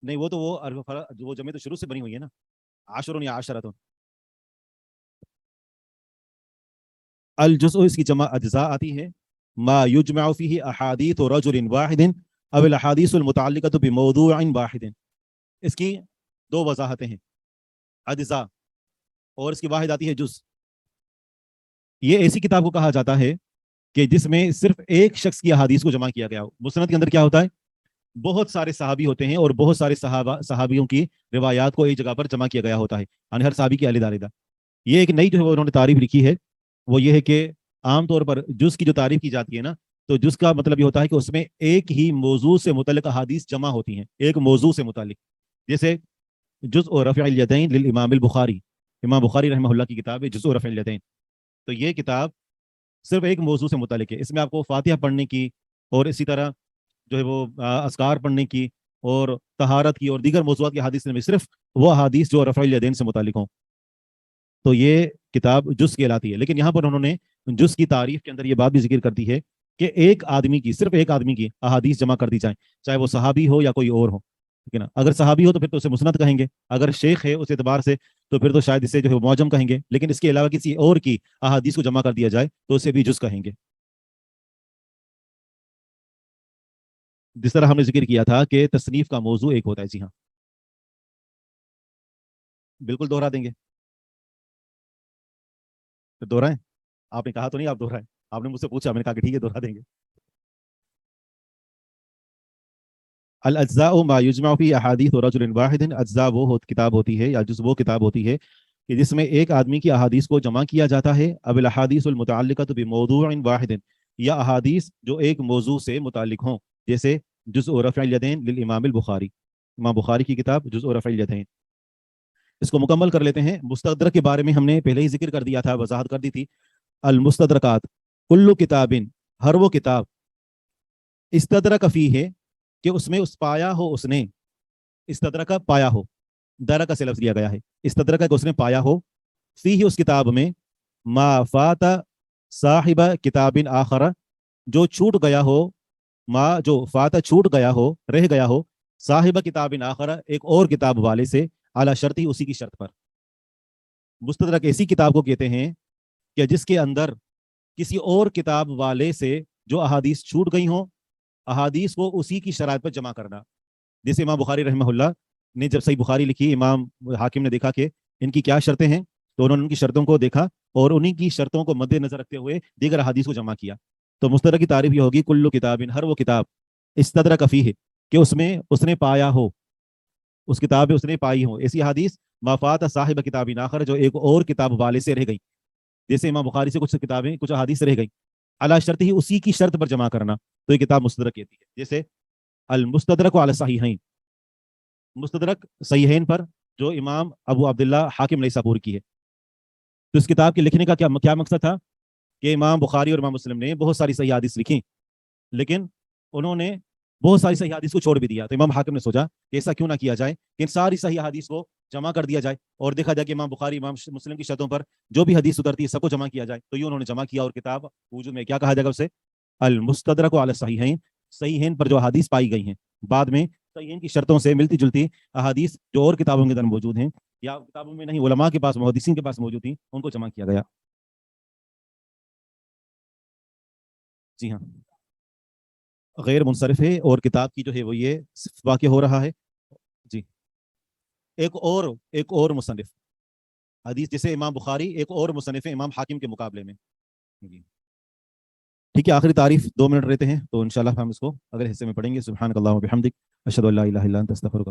نہیں, وہ تو وہ جمع تو شروع سے بنی ہوئی ہے نا, عاشرون یا عاشرتون. الجزء اس کی جمع اجزاء آتی ہے, ما یجمع فیہ احادیث رجل واحد او الاحادیث المتعلقۃ بموضوع واحد. اس کی دو وضاحتیں ہیں, اجزاء, اور اس کی واحد آتی ہے جز. یہ ایسی کتاب کو کہا جاتا ہے کہ جس میں صرف ایک شخص کی احادیث کو جمع کیا گیا ہو. مسند کے اندر کیا ہوتا ہے, بہت سارے صحابی ہوتے ہیں, اور بہت سارے صحابیوں کی روایات کو ایک جگہ پر جمع کیا گیا ہوتا ہے, یعنی ہر صحابی کی علیحدہ علیحدہ. یہ ایک نئی جو ہے انہوں نے تعریف لکھی ہے, وہ یہ ہے کہ عام طور پر جز کی جو تعریف کی جاتی ہے نا, تو جز کا مطلب یہ ہوتا ہے کہ اس میں ایک ہی موضوع سے متعلق احادیث جمع ہوتی ہیں, ایک موضوع سے متعلق. جیسے جزء رفع الیدین للامام البخاری, امام بخاری رحمہ اللہ کی کتاب ہے جزء رفع الیدین. تو یہ کتاب صرف ایک موضوع سے متعلق ہے. اس میں آپ کو فاتحہ پڑھنے کی, اور اسی طرح جو ہے وہ اذکار پڑھنے کی, اور طہارت کی, اور دیگر موضوعات کی حدیث میں صرف وہ حدیث جو رفع الیدین سے متعلق ہوں, تو یہ کتاب جز کہلاتی ہے. لیکن یہاں پر انہوں نے جز کی تعریف کے اندر یہ بات بھی ذکر کر دی ہے کہ ایک آدمی کی, صرف ایک آدمی کی احادیث جمع کر دی جائیں, چاہے وہ صحابی ہو یا کوئی اور ہو. ٹھیک ہے نا, اگر صحابی ہو تو پھر تو اسے مسند کہیں گے, اگر شیخ ہے اس اعتبار سے تو پھر تو شاید اسے جو ہے معجم کہیں گے, لیکن اس کے علاوہ کسی اور کی احادیث کو جمع کر دیا جائے تو اسے بھی جز کہیں گے. جس طرح ہم نے ذکر کیا تھا کہ تصنیف کا موضوع ایک ہوتا ہے. جی ہاں, بالکل دوہرا دیں گے. دوہرائیں؟ آپ نے کہا تو نہیں آپ دوہرائیں, آپ نے مجھ سے پوچھا, میں نے کہا کہ ٹھیک ہے دوہرا دیں گے. الاجزاء ما یجمع فی احادیث رجل واحد, اجزاء وہ کتاب ہوتی ہے یا جز وہ کتاب ہوتی ہے کہ جس میں ایک آدمی کی احادیث کو جمع کیا جاتا ہے. اب الاحادیث المتعلقۃ بموضوع واحد, یا احادیث جو ایک موضوع سے متعلق ہوں, جیسے جزء رفع الیدین للامام البخاری, امام بخاری کی کتاب جزء رفع الیدین. اس کو مکمل کر لیتے ہیں. مستدرک کے بارے میں ہم نے پہلے ہی ذکر کر دیا تھا, وضاحت کر دی تھی. المستدرکات کل کتاب, ہر وہ کتاب, استدرک فی ہے کہ اس میں اس پایا ہو, اس نے استدرک پایا ہو, درک سے لفظ لیا گیا ہے, استدرک کہ اس نے پایا ہو, فی ہی اس کتاب میں, ما فات صاحب کتاب آخر, جو چھوٹ گیا ہو, ما جو فات چھوٹ گیا ہو, رہ گیا ہو, صاحب کتاب آخر ایک اور کتاب والے سے, اعلی شرطی اسی کی شرط پر. مستدرک ایسی کتاب کو کہتے ہیں کہ جس کے اندر کسی اور کتاب والے سے جو احادیث چھوٹ گئی ہوں, احادیث کو اسی کی شرائط پر جمع کرنا. جیسے امام بخاری رحمہ اللہ نے جب صحیح بخاری لکھی, امام حاکم نے دیکھا کہ ان کی کیا شرطیں ہیں, تو انہوں نے ان کی شرطوں کو دیکھا اور انہی کی شرطوں کو مد نظر رکھتے ہوئے دیگر احادیث کو جمع کیا. تو مستدرک کی تعریف یہ ہوگی کل کتاب, ہر وہ کتاب, استدرک فیہ کہ اس میں اس نے پایا ہو, اس کتاب میں اس نے پائی ہو ایسی حدیث, مفات صاحب کتاب آخر جو ایک اور کتاب والے سے رہ گئی. جیسے امام بخاری سے کچھ کتابیں, کچھ احادیث رہ گئی, اعلی شرط ہی اسی کی شرط پر جمع کرنا, تو یہ کتاب مستدرک کہتی ہے. جیسے المستدرک علی الصحیحین, مستدرک صحیحین پر جو امام ابو عبداللہ حاکم نیسابوری کی ہے. تو اس کتاب کے لکھنے کا کیا مقصد تھا کہ امام بخاری اور امام مسلم نے بہت ساری صحیح حدیث لکھی, لیکن انہوں نے بہت ساری صحیح حدیث کو چھوڑ بھی دیا. تو امام حاکم نے سوچا کہ ایسا کیوں نہ کیا جائے کہ ان ساری صحیح حدیث کو جمع کر دیا جائے, اور دیکھا جائے کہ امام بخاری امام مسلم کی شرطوں پر جو بھی حدیث اترتی ہے سب کو جمع کیا جائے. تو یہ انہوں نے جمع کیا, اور کتاب وجود میں کیا کہا جائے گا اسے, المستدرک علی الصحیحین, صحیحین پر جو احادیث پائی گئی ہیں, بعد میں صحیحین کی شرطوں سے ملتی جلتی احادیث جو اور کتابوں کے اندر موجود ہیں یا کتابوں میں نہیں, علماء کے پاس, محدثین کے پاس موجود تھیں, ان کو جمع کیا گیا. جی ہاں, غیر منصرف ہے, اور کتاب کی جو ہے وہ یہ واقع ہو رہا ہے. جی ایک اور مصنف حدیث جسے امام بخاری ایک اور مصنف ہے امام حاکم کے مقابلے میں جی ٹھیک ہے آخری تعریف 2 منٹ رہتے ہیں تو انشاءاللہ ہم اس کو اگلے حصے میں پڑھیں گے سبحانک اللہم و بحمدک اشہد ان لا الہ الا انت استغفرک